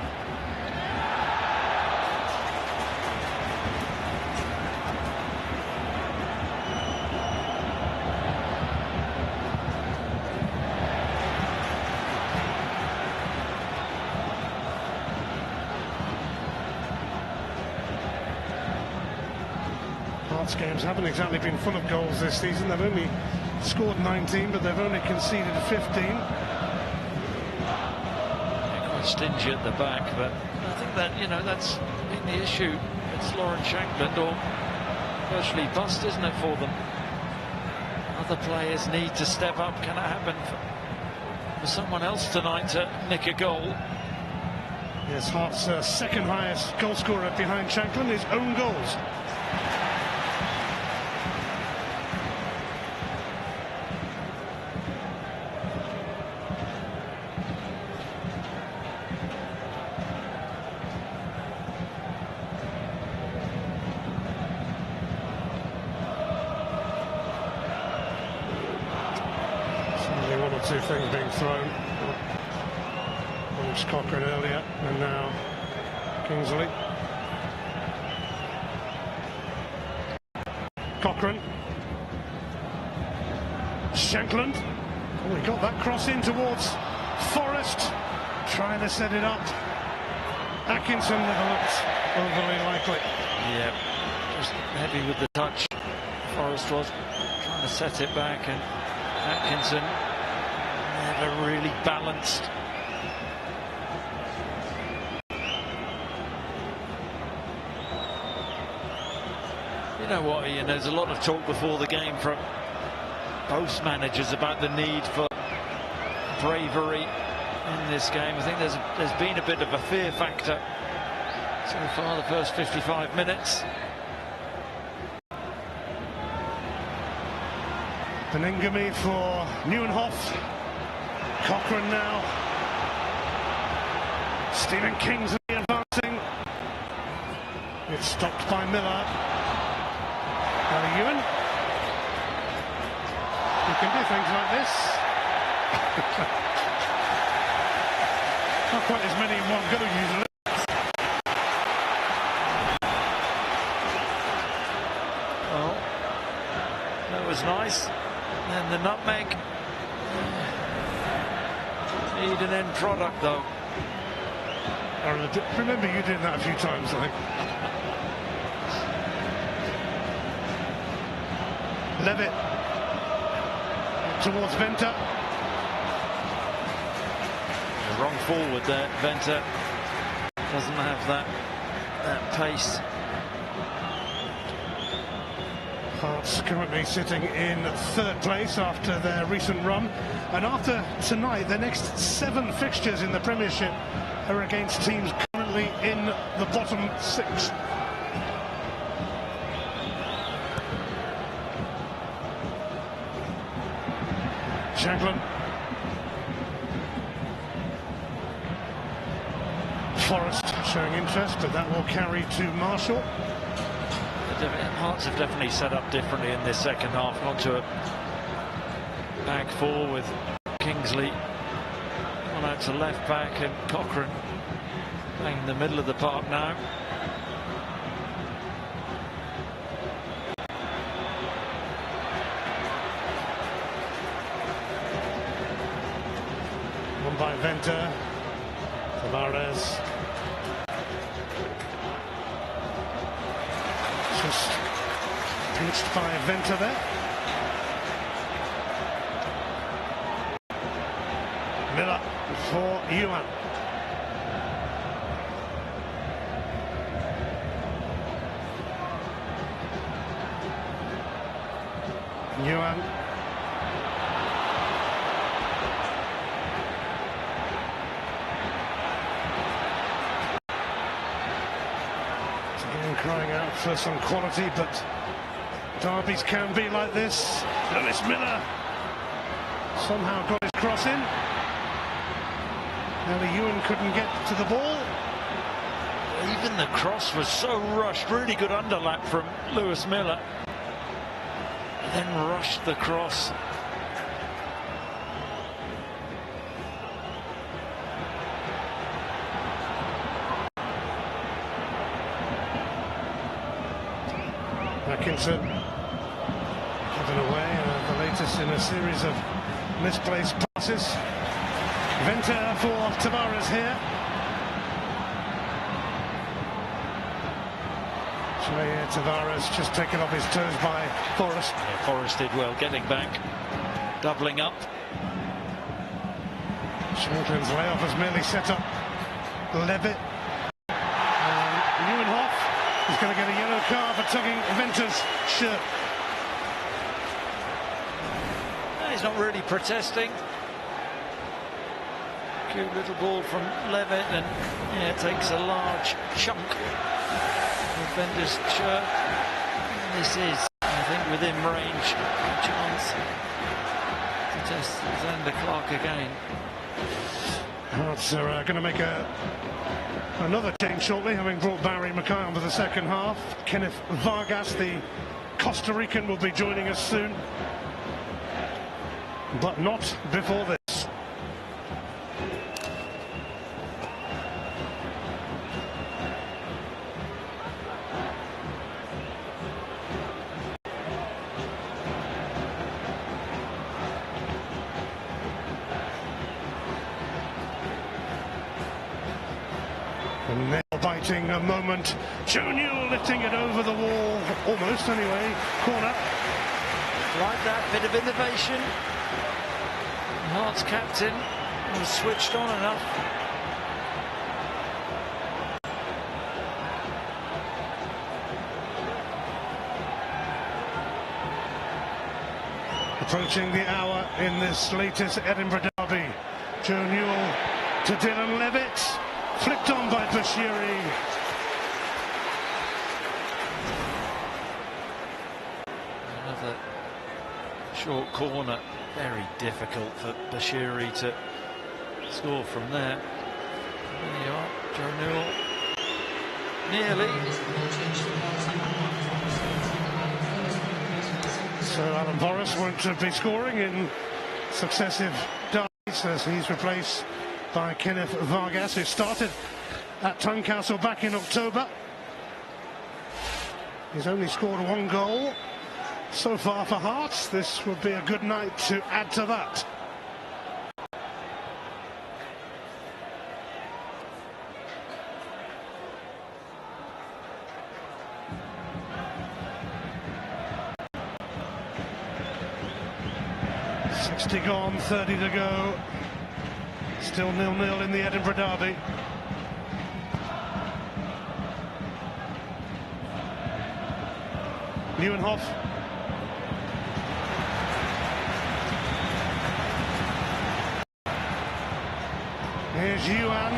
Games haven't exactly been full of goals this season. They've only scored 19, but they've only conceded 15. They're quite stingy at the back, but I think that, you know, that's been the issue. It's Lawrence Shankland or virtually bust, isn't it, for them? Other players need to step up. Can it happen for someone else tonight to nick a goal? Yes, Hart's second highest goal scorer behind Shankland, his own goals. Two things being thrown. It was Cochrane earlier, and now Kingsley. Cochrane. Shankland. Oh, he got that cross in towards Forrest, trying to set it up. Atkinson never looked overly likely. Yeah, just heavy with the touch. Forrest was trying to set it back, and Atkinson never really balanced. You know what, Ian, there's a lot of talk before the game from both managers about the need for bravery in this game. I think there's been a bit of a fear factor so far the first 55 minutes. Beningame for Nieuwenhof. Cochrane now. Stephen Kingsley advancing. It's stopped by Miller. Ellie Ewan. You can do things like this. Not quite as many in one go usually. Well, that was nice. And the nutmeg. Need an end product though. I remember you doing that a few times, I think. Levitt towards Venter. Wrong forward there. Venter doesn't have that pace. Hearts currently sitting in 3rd place after their recent run, and after tonight their next 7 fixtures in the Premiership are against teams currently in the bottom 6. Shankland. Forrest showing interest, but that will carry to Marshall. Hearts have definitely set up differently in this second half. Gone to a back four with Kingsley on out to left back and Cochrane playing in the middle of the park now. One by Venter, Tavares. Just pinched by Venter there. Miller for Ewan. Ewan. Again crying out for some quality, but derbies can be like this. Lewis Miller somehow got his cross in. Now Ewan couldn't get to the ball. Even the cross was so rushed. Really good underlap from Lewis Miller. Then rushed the cross. Atkinson given away, the latest in a series of misplaced passes. Venter for Tavares here. Jair Tavares just taken off his toes by Forrest. Yeah, Forrest did well getting back, doubling up. Shortland's layoff has merely set up Levitt. Nieuwenhof is going to get a yellow card for tugging Venter's shirt. He's not really protesting. Cute little ball from Levitt, and yeah, takes a large chunk of Venter's shirt. This is, I think, within range. Chance to test Zander Clark again. Hearts are going to make another change shortly, having brought Barry Mackay on for the second half. Kenneth Vargas, the Costa Rican, will be joining us soon, but not before this. A nail-biting moment. Joe Newell lifting it over the wall, almost anyway. Corner. Like that bit of innovation. Hearts captain was switched on enough. Approaching the hour in this latest Edinburgh derby. Joe Newell to Dylan Levitt. Flipped on by Bashiri. Another short corner. Very difficult for Bashiri to score from there. There you are, Joe Newell. Nearly. So Alan Boris won't be scoring in successive derbies as he's replaced by Kenneth Vargas, who started at Tynecastle back in October. He's only scored one goal so far for Hearts. This would be a good night to add to that. .60 gone, 30 to go. Still 0-0 in the Edinburgh derby. Nieuwenhof. Here's Yuan.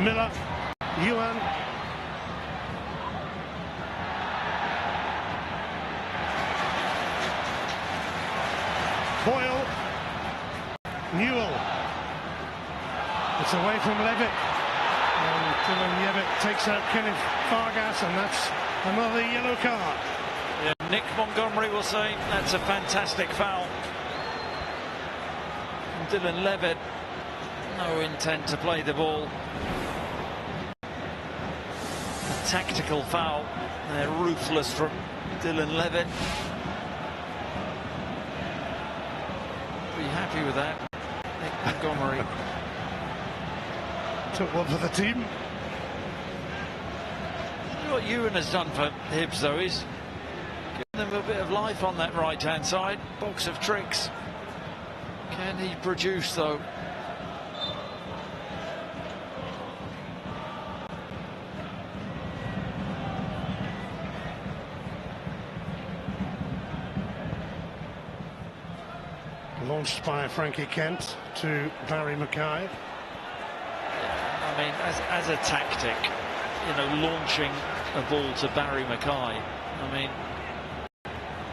Miller. Yuan. Boyle. Newell. It's away from Levitt. And Dylan Levitt takes out Kenneth Vargas, and that's another yellow card. Yeah, Nick Montgomery will say that's a fantastic foul. And Dylan Levitt, no intent to play the ball. A tactical foul. They're ruthless from Dylan Levitt. Be happy with that. Nick Montgomery took one for the team. What Ewan has done for Hibs, though, is given them a bit of life on that right-hand side. Box of tricks. Can he produce, though? Launched by Frankie Kent to Barry Mackay. I mean, as a tactic, you know, launching a ball to Barry Mackay, I mean,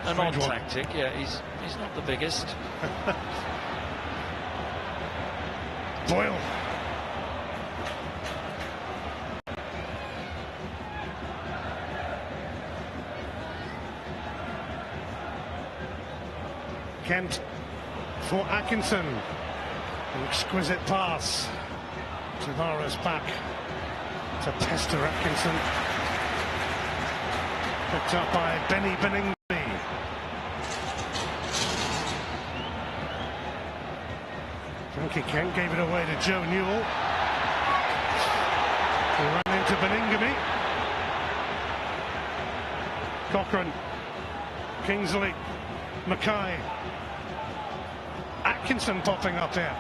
an odd tactic. Yeah, he's not the biggest. Boyle. Kent for Atkinson. An exquisite pass. Tavares back to pester Atkinson. Picked up by Benny Beningby. Frankie Kent gave it away to Joe Newell. He ran into Beningby. Cochrane. Kingsley. Mackay. Atkinson popping up here.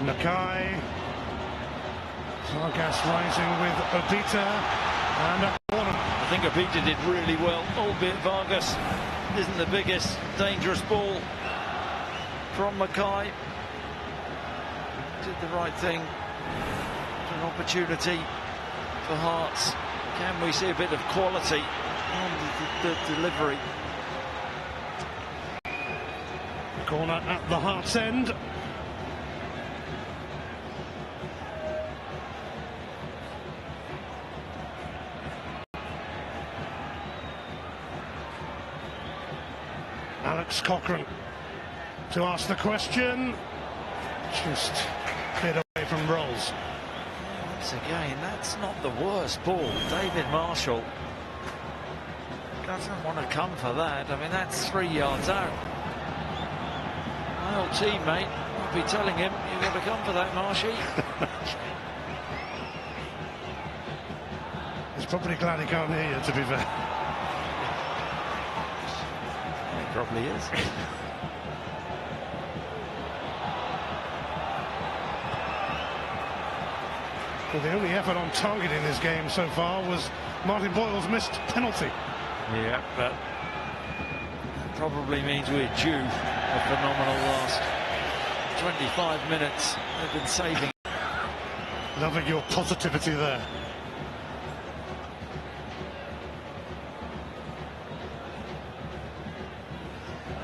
Mackay. Vargas rising with Obita and a corner. I think Obita did really well, albeit Vargas isn't the biggest dangerous ball from Mackay. Did the right thing. An opportunity for Hearts. Can we see a bit of quality on the delivery? Corner at the Hearts end. Alex Cochrane to ask the question. Just bit away from Rolls. Once again, that's not the worst ball. David Marshall doesn't want to come for that. I mean, that's 3 yards out. My old teammate will be telling him, you've got to come for that, Marshy. He's probably glad he can't hear you, to be fair. He probably is. Well, the only effort on target in this game so far was Martin Boyle's missed penalty. Yeah, but that probably means we're due a phenomenal last 25 minutes. They've been saving. Loving your positivity there.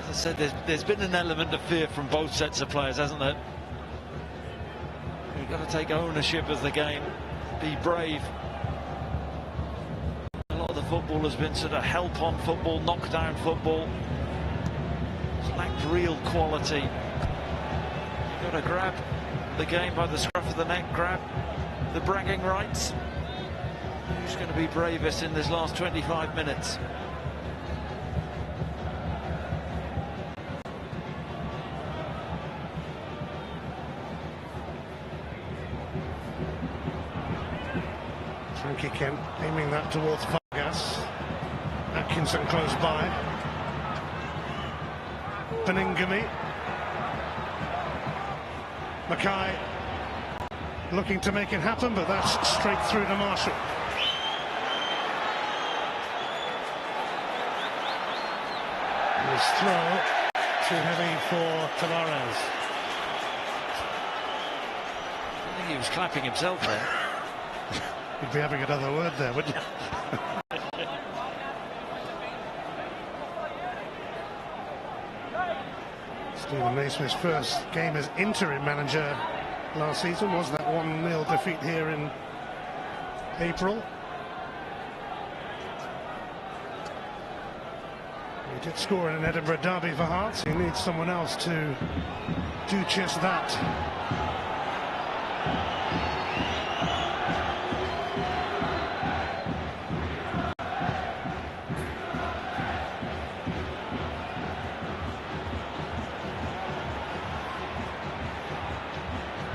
As I said, there's been an element of fear from both sets of players, hasn't there? You've got to take ownership of the game, be brave. A lot of the football has been sort of help on football, knockdown football. It's lacked real quality. You've got to grab the game by the scruff of the neck, grab the bragging rights. Who's going to be bravest in this last 25 minutes? Frankie Kent aiming that towards Vargas. Atkinson close by. Beningamy. Mackay looking to make it happen, but that's straight through to Marshall. His throw too heavy for Tavares. I think he was clapping himself there. You'd be having another word there, wouldn't you? Stephen Naismith's first game as interim manager last season was that 1-0 defeat here in April. He did score in an Edinburgh derby for Hearts. He needs someone else to do just that.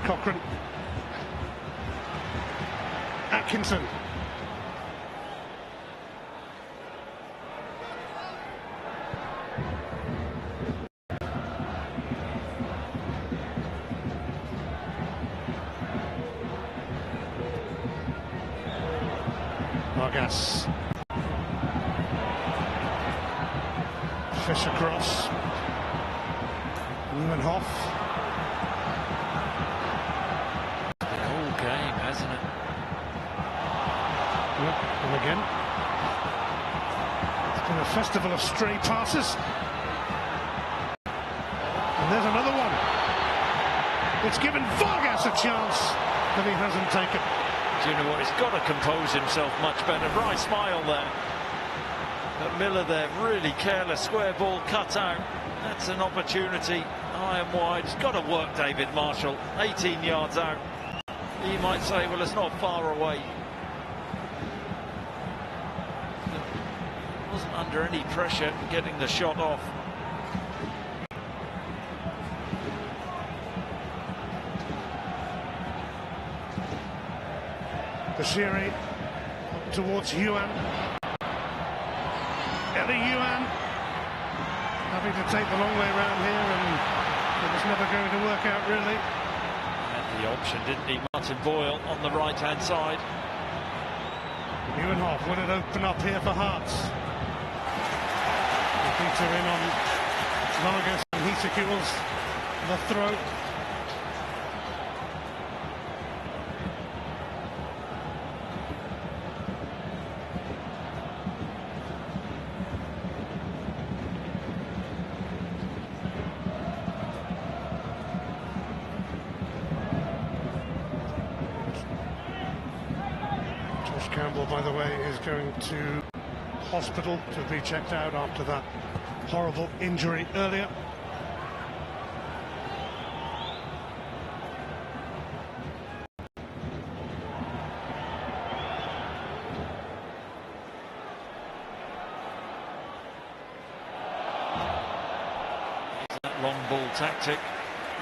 Cochrane. Atkinson. Vargas. Fish across. Nieuwenhof. Game, hasn't it? Yep, and again. It's been a festival of stray passes. And there's another one. It's given Vargas a chance that he hasn't taken. Do you know what? He's got to compose himself much better. Right smile there. But Miller there, really careless. Square ball cut out. That's an opportunity. High and wide. He's got to work David Marshall. 18 yards out. You might say, well, it's not far away. He wasn't under any pressure getting the shot off. Bashiri up towards Yuan. Ellie Yuan having to take the long way around here, and it was never going to work out really. The option, didn't he? Martin Boyle on the right-hand side. Nieuwenhof, will it open up here for Hearts? Peter in on Vargas, and he secures the throw. Campbell, by the way, is going to hospital to be checked out after that horrible injury earlier. That long ball tactic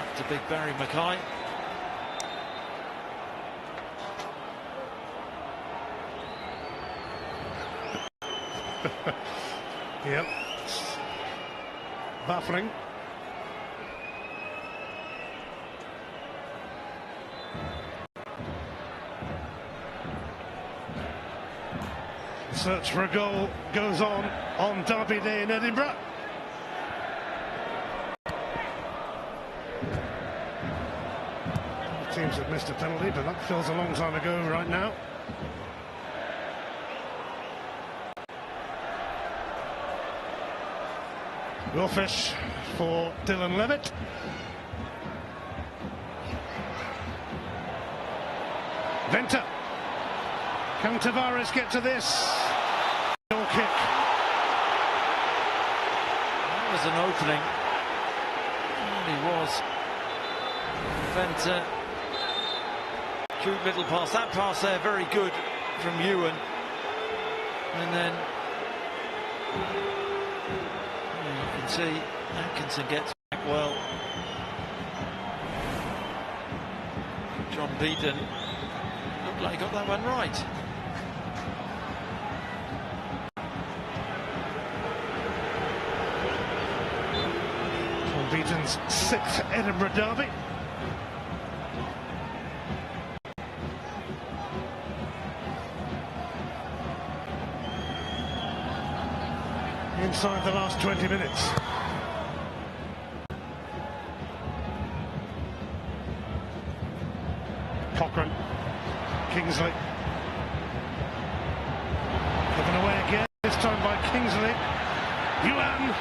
up to big Barry Mackay. Yep, baffling. The search for a goal goes on Derby Day in Edinburgh. Both teams have missed a penalty, but that feels a long time ago right now. Wilfish for Dylan Levitt. Venter. Can Tavares get to this? Goal kick. That was an opening. It really was. Venter. Cute little pass. That pass there, very good from Ewan. And then you can see Atkinson gets back well. John Beaton looked like he got that one right. John Beaton's 6th Edinburgh derby. Inside the last 20 minutes. Cochrane, Kingsley. Given away again, this time by Kingsley. Yuan,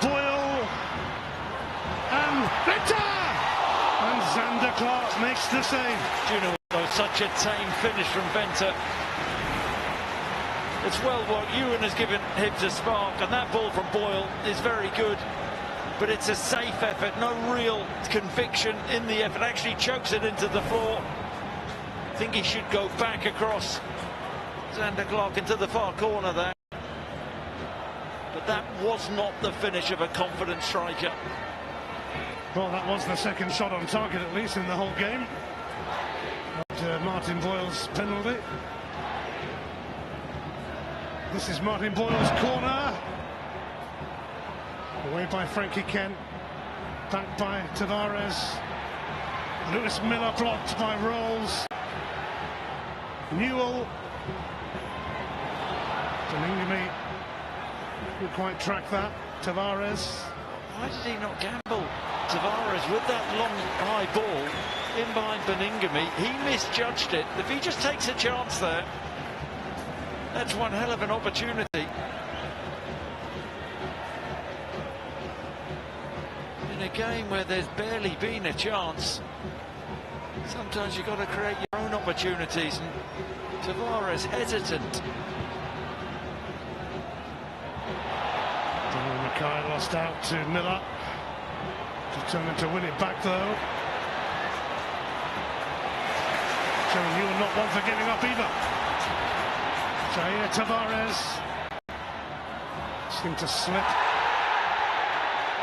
Boyle, Venter! And Zander Clark makes the save. Do you know what, such a tame finish from Venter. It's well worked. Ewan has given Hibs a spark, and that ball from Boyle is very good. But it's a safe effort, no real conviction in the effort. Actually chokes it into the floor. I think he should go back across Zander Clark into the far corner there. But that was not the finish of a confident striker. Well, that was the second shot on target, at least, in the whole game. After Martin Boyle's penalty. This is Martin Boyle's corner. Away by Frankie Kent. Back by Tavares. Lewis Miller blocked by Rolls. Newell. Beningame couldn't quite track that. Tavares. Why did he not gamble? Tavares with that long high ball in behind Beningame. He misjudged it. If he just takes a chance there, that's one hell of an opportunity. In a game where there's barely been a chance, sometimes you've got to create your own opportunities, and Tavares hesitant. Mackay lost out to Miller. Determined to win it back though. Showing you not one for giving up either. Jair Tavares seemed to slip.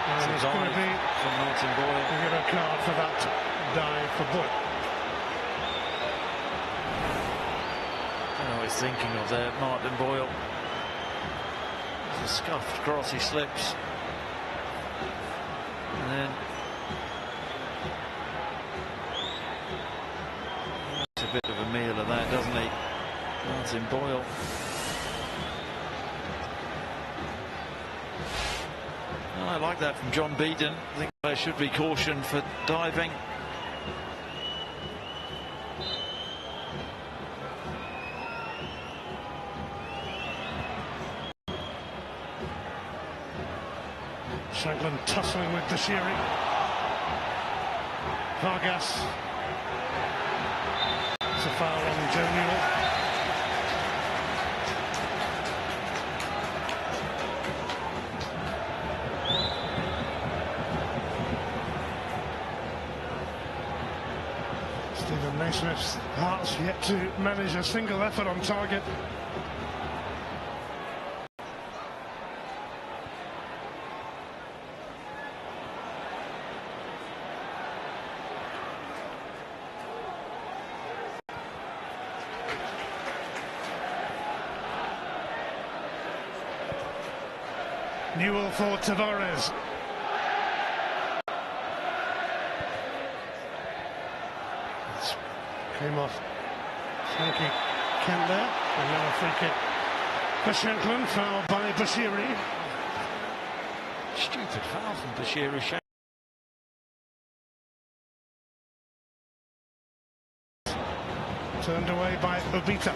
And it's going to be from Martin Boyle. A yellow card for that dive for Boyle. I don't know what he's thinking of there, Martin Boyle. It's a scuffed cross, he slips. And then it's a bit of a meal of that, doesn't he? Martin Boyle. Oh, I like that from John Beaton. I think there should be caution for diving. Shanklin tussling with Bashiri. Vargas. It's a foul on Joe Newell. Stephen Naismith's Hearts yet to manage a single effort on target. Newell for Tavares. Came off Frankie Kent there, and now a free kick for Shanklin, fouled by Bashiri. Stupid foul from Bashiri. Turned away by Obita.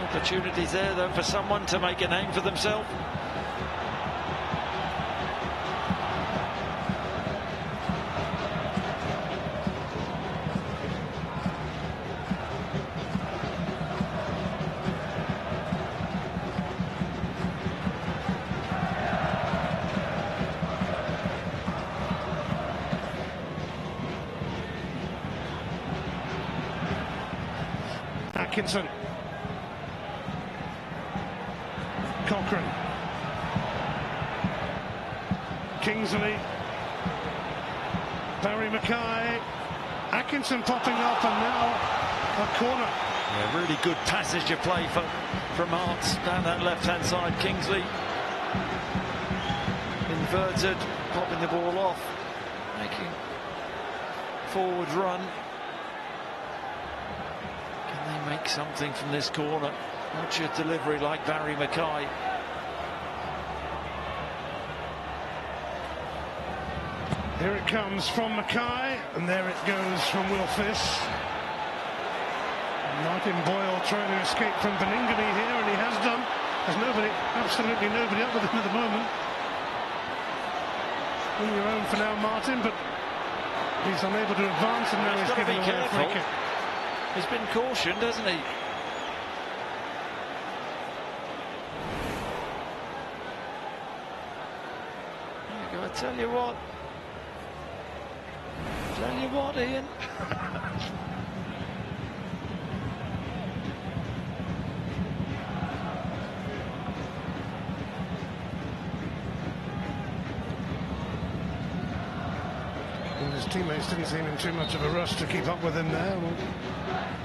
Opportunities there though for someone to make a name for themselves. Atkinson. Cochrane. Kingsley. Barry Mackay. Atkinson popping up, and now a corner. Yeah, really good passage of play from Hearts down that left-hand side. Kingsley inverted, popping the ball off, making forward run. Can they make something from this corner? Watch your delivery like Barry Mackay. Here it comes from Mackay, and there it goes from Will Fish. Martin Boyle trying to escape from Beningame here, and he has done. There's nobody, absolutely nobody up with him at the moment. In your own for now, Martin, but he's unable to advance, and now he's got to giving be away a free careful. kick. He's been cautioned, hasn't he? There you go, I tell you what, Ian. And his teammates didn't seem in too much of a rush to keep up with him there. Well,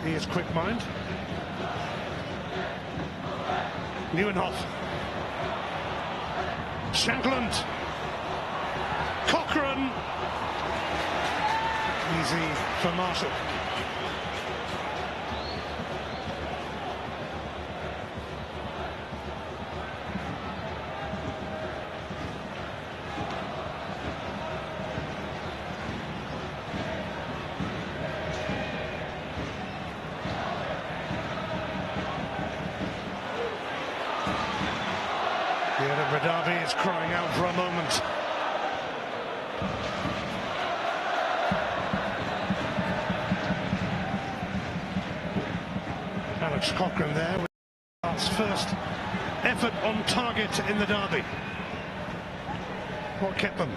he is quick-minded. Nieuwenhof. Shankland. Cochrane. Easy for Marshall. Radabi is crying out for a moment. Alex Cochrane there with his first effort on target in the derby. What kept them?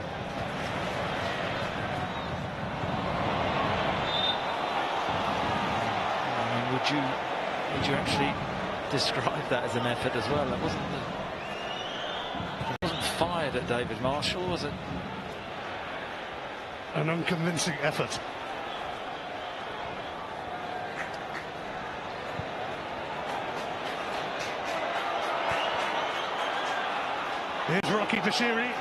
Would you actually describe that as an effort as well? That wasn't fired at David Marshall, was it? An unconvincing effort. Here's Rocky Bashiri.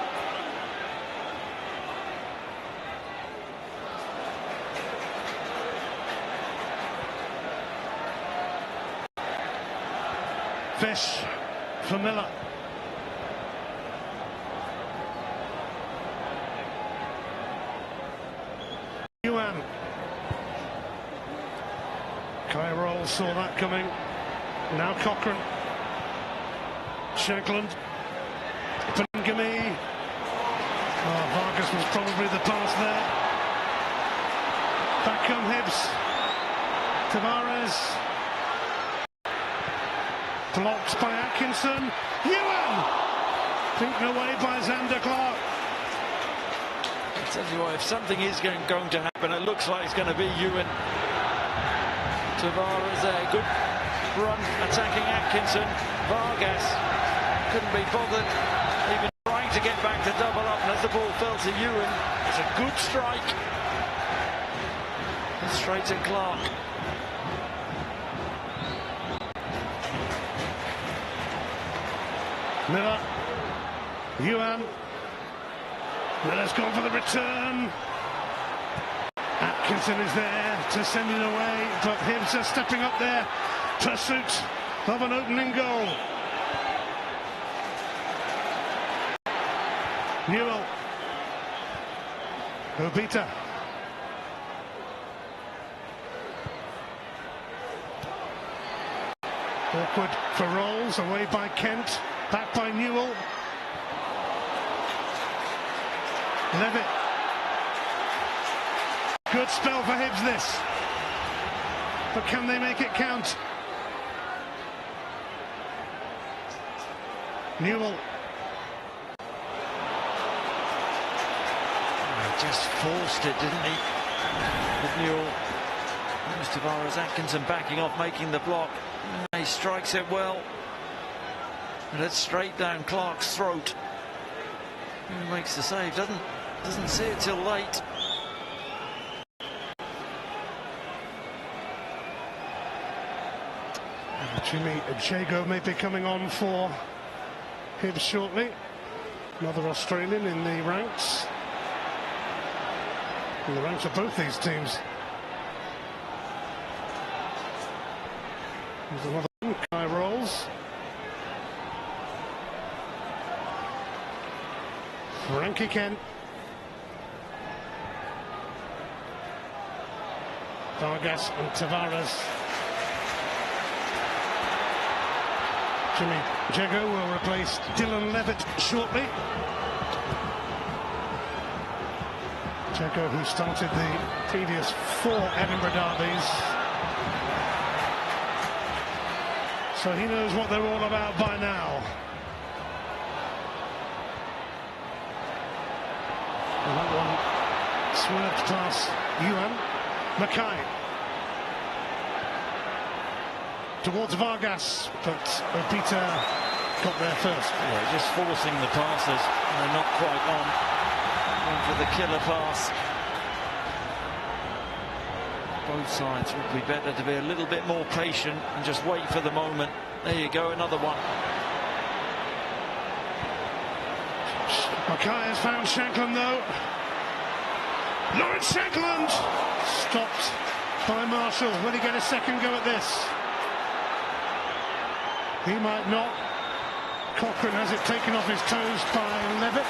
Fish for Miller. Kyrol saw that coming. Now Cochrane. Shankland. Pangami. Oh, Vargas was probably the pass there. Back come Hibbs. Tavares. Blocked by Atkinson. Ewan! Beaten away by Xander Clark. I tell you what, if something is going to happen, it looks like it's going to be Ewan. Tavares there, good run attacking Atkinson. Vargas couldn't be bothered, even trying to get back to double up, and as the ball fell to Ewan, it's a good strike. And straight to Clark. Miller. Ewan. Miller's gone for the return. Atkinson is there to send it away, but Hibbs are stepping up there. Pursuit of an opening goal. Newell. Obita. Awkward for Rolls, away by Kent, back by Newell. Levitt. Good spell for Hibbs this. But can they make it count? Newell. He just forced it, didn't he? With Newell. Tavares, Atkinson backing off, making the block. He strikes it well. And it's straight down Clark's throat. He makes the save, doesn't see it till late. Jimmy Jago may be coming on for Hibbs shortly. Another Australian in the ranks. In the ranks of both these teams. There's another one, Kai Rolls. Frankie Kent. Vargas and Tavares. Jimmy Jago will replace Dylan Levitt shortly. Jeggo, who started the previous 4 Edinburgh derbies. So he knows what they're all about by now. And that one swerved past Ewan. Mackay towards Vargas, but Obita got there first. Yeah, just forcing the passes, and they're not quite on. Going for the killer pass. Both sides would be better to be a little bit more patient and just wait for the moment. There you go, another one. Mackay has found Shankland though. Lawrence Shankland stopped by Marshall. Will he get a second go at this? He might not. Cochrane has it taken off his toes by Levitt.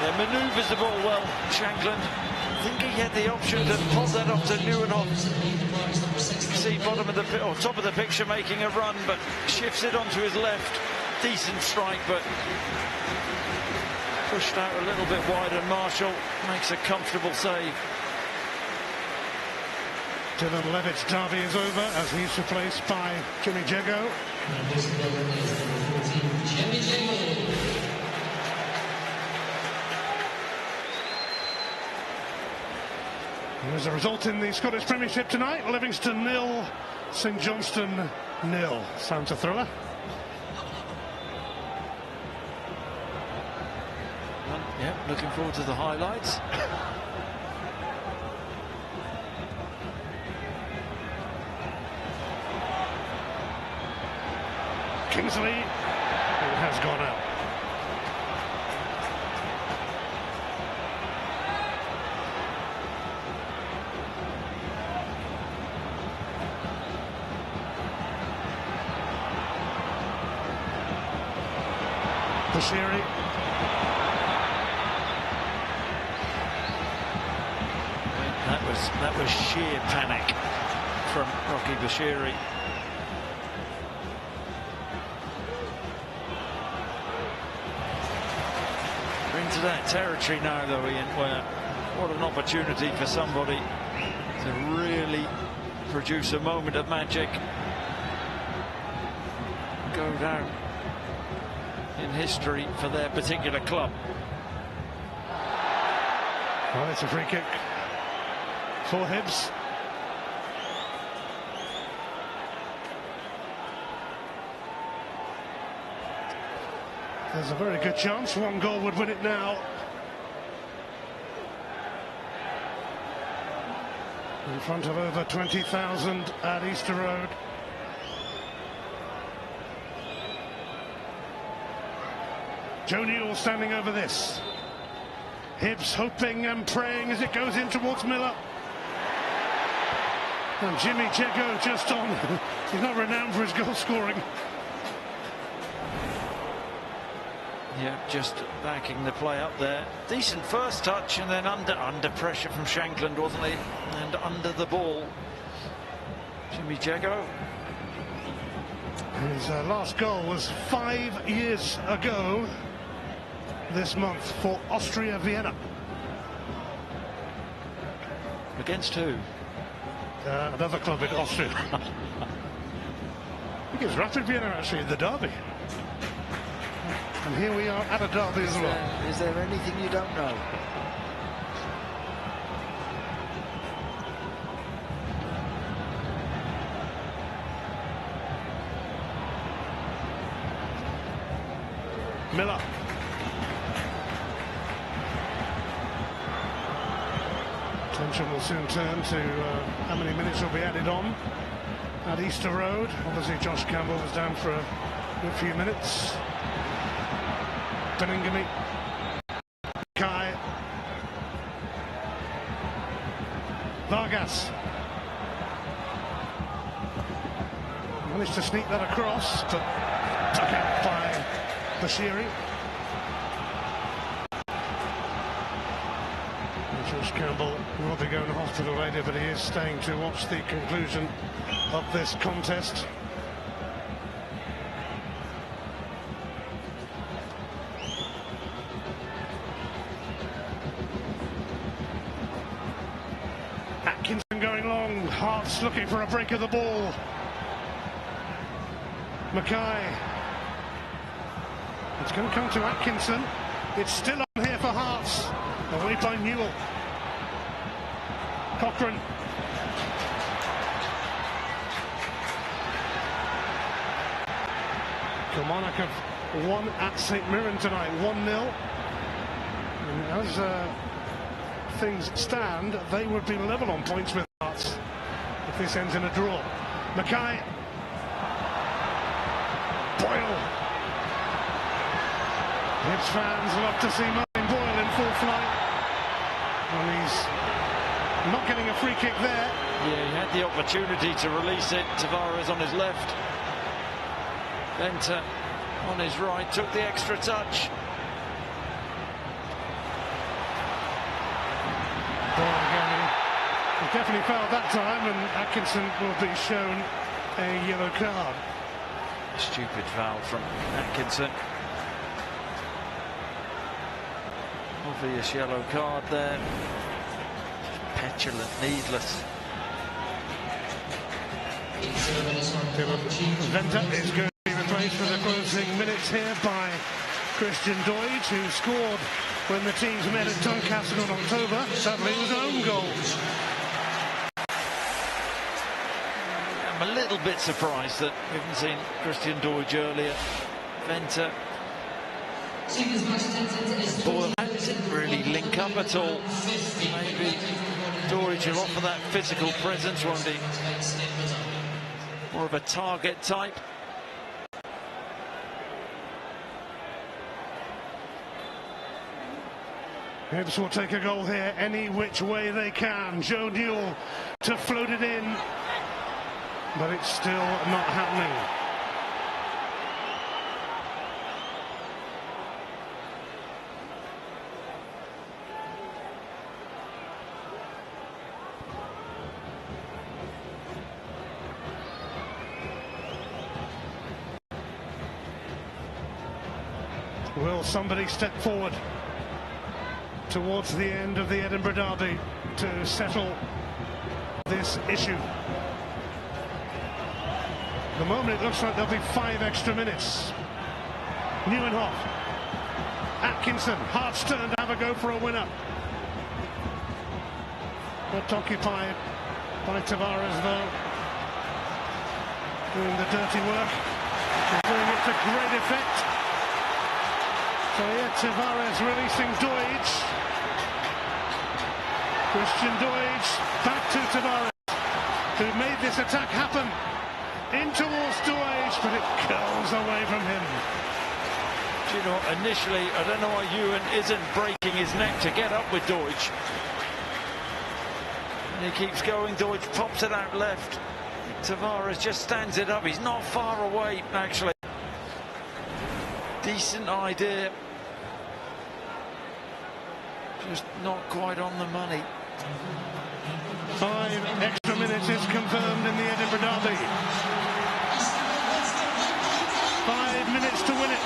Yeah, manoeuvres the ball well, Shankland. I think he had the option to pop that off to Newenhoff. See bottom of the or top of the picture making a run, but shifts it onto his left. Decent strike, but pushed out a little bit wide, and Marshall makes a comfortable save. Dylan Levitt's derby is over as he's replaced by Jimmy Jeggo. There's a result in the Scottish Premiership tonight. Livingston 0, St Johnstone 0. Sounds a thriller. Yeah, looking forward to the highlights. Kingsley, it has gone out. Bashiri. That was sheer panic from Rocky Bashiri. We're into that territory now, though, Ian, where what an opportunity for somebody to really produce a moment of magic. Go down in history for their particular club. Well, it's a free kick for Hibs. There's a very good chance one goal would win it now. In front of over 20,000 at Easter Road. Joe Newell standing over this. Hibs hoping and praying as it goes in towards Miller. And Jimmy Jeggo just on. He's not renowned for his goal scoring. Yeah, just backing the play up there. Decent first touch, and then under pressure from Shankland, wasn't he? And under the ball, Jimmy Jeggo. His last goal was 5 years ago this month for Austria Vienna. Against who? Another club in Austria. I think it's Rapid Vienna actually in the derby. And here we are at a derby as well. Is there anything you don't know? Miller. Attention will soon turn to how many minutes will be added on at Easter Road. Obviously Josh Campbell was down for a good few minutes. Beningame, Kai, Vargas managed to sneak that across, but took out by Bashiri. Josh Campbell will be going to hospital later, but he is staying to watch the conclusion of this contest. Hearts looking for a break of the ball. Mackay. It's going to come to Atkinson. It's still on here for Hearts. Away by Newell. Cochrane. Kilmarnock have won at St Mirren tonight, 1-0. And as things stand, they would be level on points with Hearts if this ends in a draw. Mackay. Boyle. Hibs fans love to see Martin Boyle in full flight. And he's not getting a free kick there. Yeah, he had the opportunity to release it. Tavares on his left. Venter on his right, took the extra touch. Boyle again. He definitely fouled that time, and Atkinson will be shown a yellow card. Stupid foul from Atkinson. Obvious yellow card there. Petulant, needless. Venter is going to be replaced for the closing minutes here by Christian Doidge, who scored when the teams met at Doncaster in October. Sadly, it was an own goal. I'm a little bit surprised that we haven't seen Christian Doidge earlier. Venter. Boyle didn't really link up at all. Maybe Doidge will offer that physical presence, won't he? More of a target type. Hibs will take a goal here any which way they can. Joe Newell to float it in, but it's still not happening. Will somebody step forward towards the end of the Edinburgh derby to settle this issue? At the moment it looks like there'll be 5 extra minutes. Nieuwenhof. Atkinson, Hearts turn to have a go for a winner. But occupied by Tavares though. Doing the dirty work. He's doing it to great effect. So yeah, Tavares releasing Doidge. Christian Doidge back to Tavares, who made this attack happen. In towards Doidge, but it curls away from him. Do you know, initially, I don't know why Ewan isn't breaking his neck to get up with Doidge. And he keeps going, Doidge pops it out left. Tavares just stands it up, he's not far away, actually. Decent idea. Just not quite on the money. 5 extra minutes is confirmed in the Edinburgh derby. 5 minutes to win it.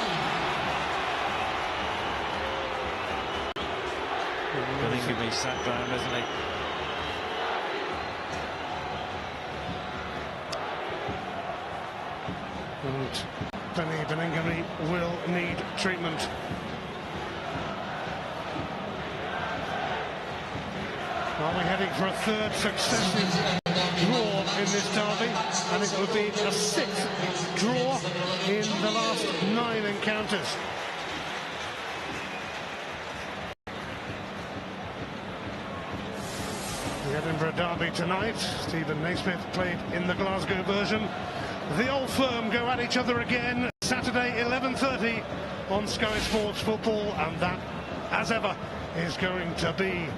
I think he's sat down, isn't he? And Benny Benengari will need treatment. Are we heading for a 3rd successive draw in this derby? And it will be a 6th draw in the last 9 encounters. The Edinburgh derby tonight. Stephen Naismith played in the Glasgow version. The Old Firm go at each other again Saturday 11:30 on Sky Sports Football, and that, as ever, is going to be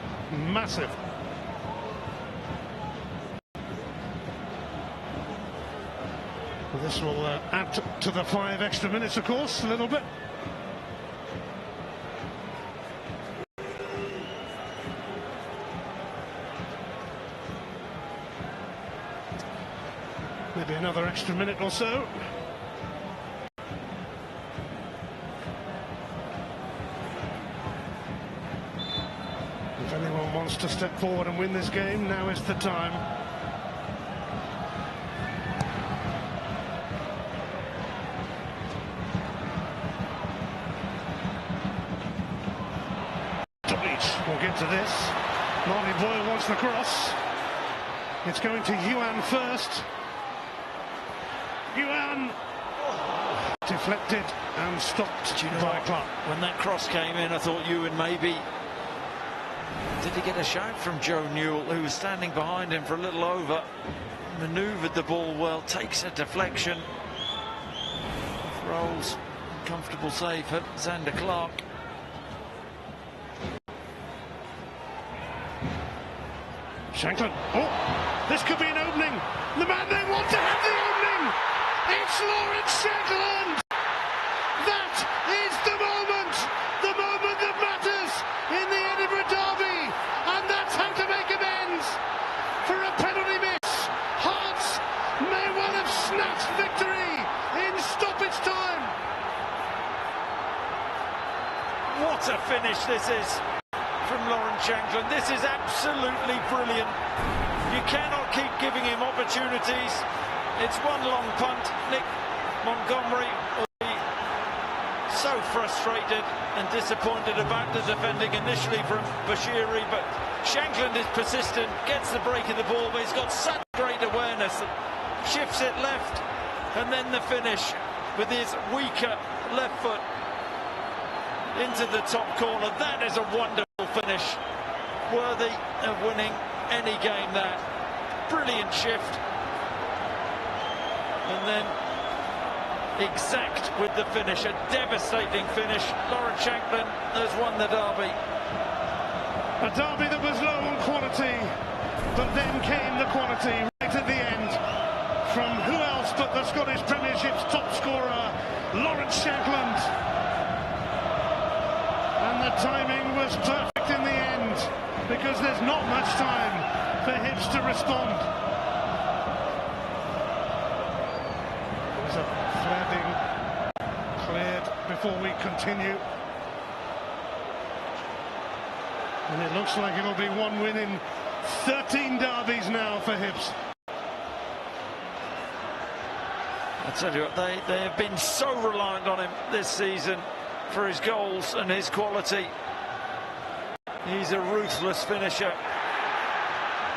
massive. This will add to the 5 extra minutes, of course, a little bit. Maybe another extra minute or so. If anyone wants to step forward and win this game, now is the time. this. Marty Boyle wants the cross. It's going to Yuan first. Yuan deflected and stopped by Clark. When that cross came in, I thought Ewan maybe... Did he get a shout from Joe Newell, who was standing behind him for a little over? Manoeuvred the ball well, takes a deflection. Rolls, comfortable save for Zander Clark. Shanklin. Oh, this could be an opening. The man they want to have the opening. It's Lawrence Shankland. That is the moment that matters in the Edinburgh Derby, and that's how to make amends for a penalty miss. Hearts may well have snatched victory in stoppage time. What a finish this is from Lawrence Shankland. This is absolutely brilliant. You cannot keep giving him opportunities. It's one long punt. Nick Montgomery will be so frustrated and disappointed about the defending initially from Bashiri, but Shankland is persistent, gets the break of the ball, but he's got such great awareness that shifts it left, and then the finish with his weaker left foot into the top corner. That is a wonderful finish, worthy of winning any game. That brilliant shift, and then exact with the finish, a devastating finish. Lawrence Shankland has won the Derby. A Derby that was low on quality, but then came the quality right at the end from who else but the Scottish Premiership's top scorer, Lawrence Shankland. And the timing was perfect in the end, because there's not much time for Hibs to respond. There's a flagging cleared before we continue. And it looks like it'll be one win in 13 derbies now for Hibs. I tell you what, they have been so reliant on him this season for his goals and his quality. He's a ruthless finisher.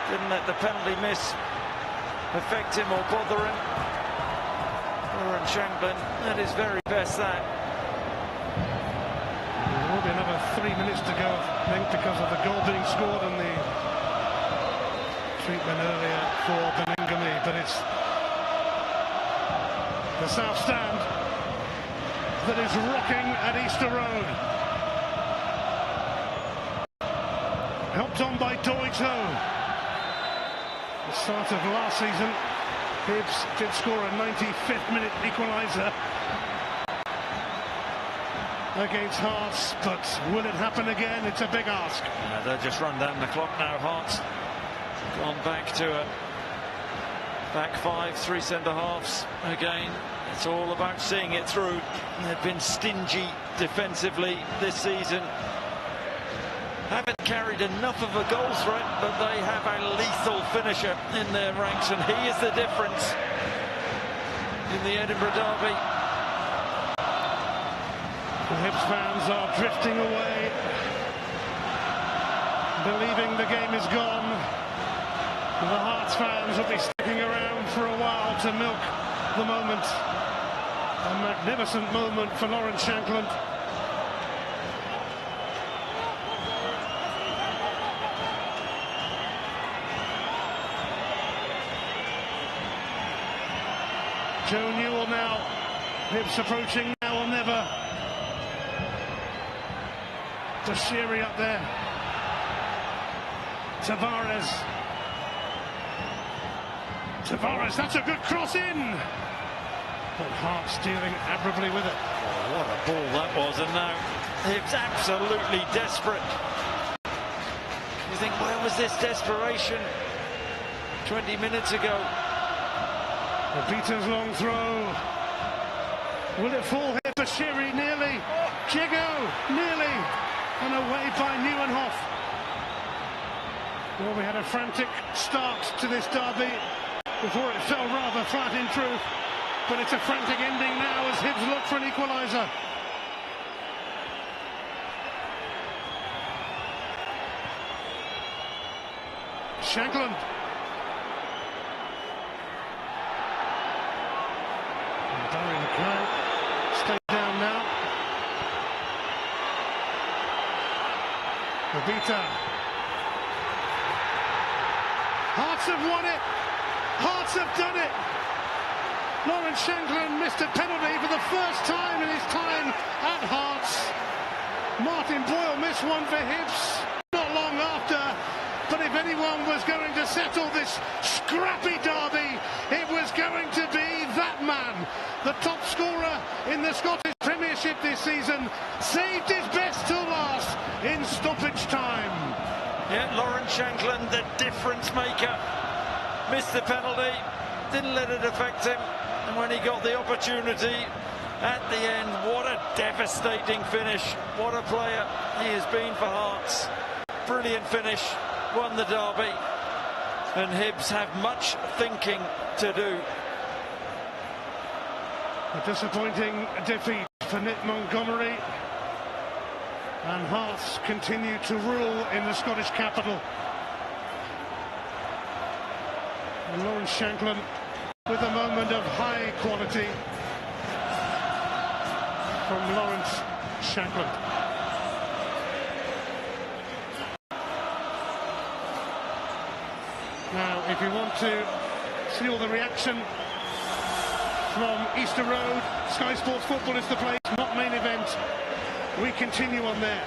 Didn't let the penalty miss affect him or bother him. Lawrence Shankland at his very best, that. There will be another 3 minutes to go, I think, because of the goal being scored and the treatment earlier for Beningame, but it's the South Stand that is rocking at Easter Road. Helped on by Doito. The start of last season, Hibs did score a 95th minute equaliser against Hearts, but will it happen again? It's a big ask. Yeah, they'll just run down the clock now. Hearts gone back to a back five, three centre-halves again. It's all about seeing it through. They've been stingy defensively this season. Haven't carried enough of a goal threat, but they have a lethal finisher in their ranks, and he is the difference in the Edinburgh Derby. The Hibs fans are drifting away, believing the game is gone. The Hearts fans will be sticking around for a while to milk the moment. A magnificent moment for Lawrence Shankland. Joe Newell now. Hibs approaching now or never. Bashiri up there. Tavares, that's a good cross in. But Hearts dealing admirably with it. Oh, what a ball that was, and now Hibs absolutely desperate. You think, where was this desperation 20 minutes ago? The Peters long throw. Will it fall here? Bashiri nearly. Jigo nearly. And away by Nieuwenhof. Well, we had a frantic start to this derby before it fell rather flat in truth. But it's a frantic ending now as Hibs look for an equaliser. Shankland. Darren Clark stay down now. Babita. Hearts have won it. Hearts have done it. Lawrence Shankland missed a penalty for the first time in his time at Hearts. Martin Boyle missed one for Hibs not long after. But if anyone was going to settle this scrappy derby, it was going to be that man. The top scorer in the Scottish Premiership this season saved his best till last in stoppage time. Yeah, Lawrence Shankland, the difference maker, missed the penalty, didn't let it affect him, and when he got the opportunity at the end, what a devastating finish. What a player he has been for Hearts. Brilliant finish, won the derby, and Hibs have much thinking to do. A disappointing defeat for Nick Montgomery, and Hearts continue to rule in the Scottish capital. And Lawrence Shankland with a moment of high quality from Lawrence Shankland. Now, if you want to see all the reaction from Easter Road, Sky Sports Football is the place, not main event. We continue on there.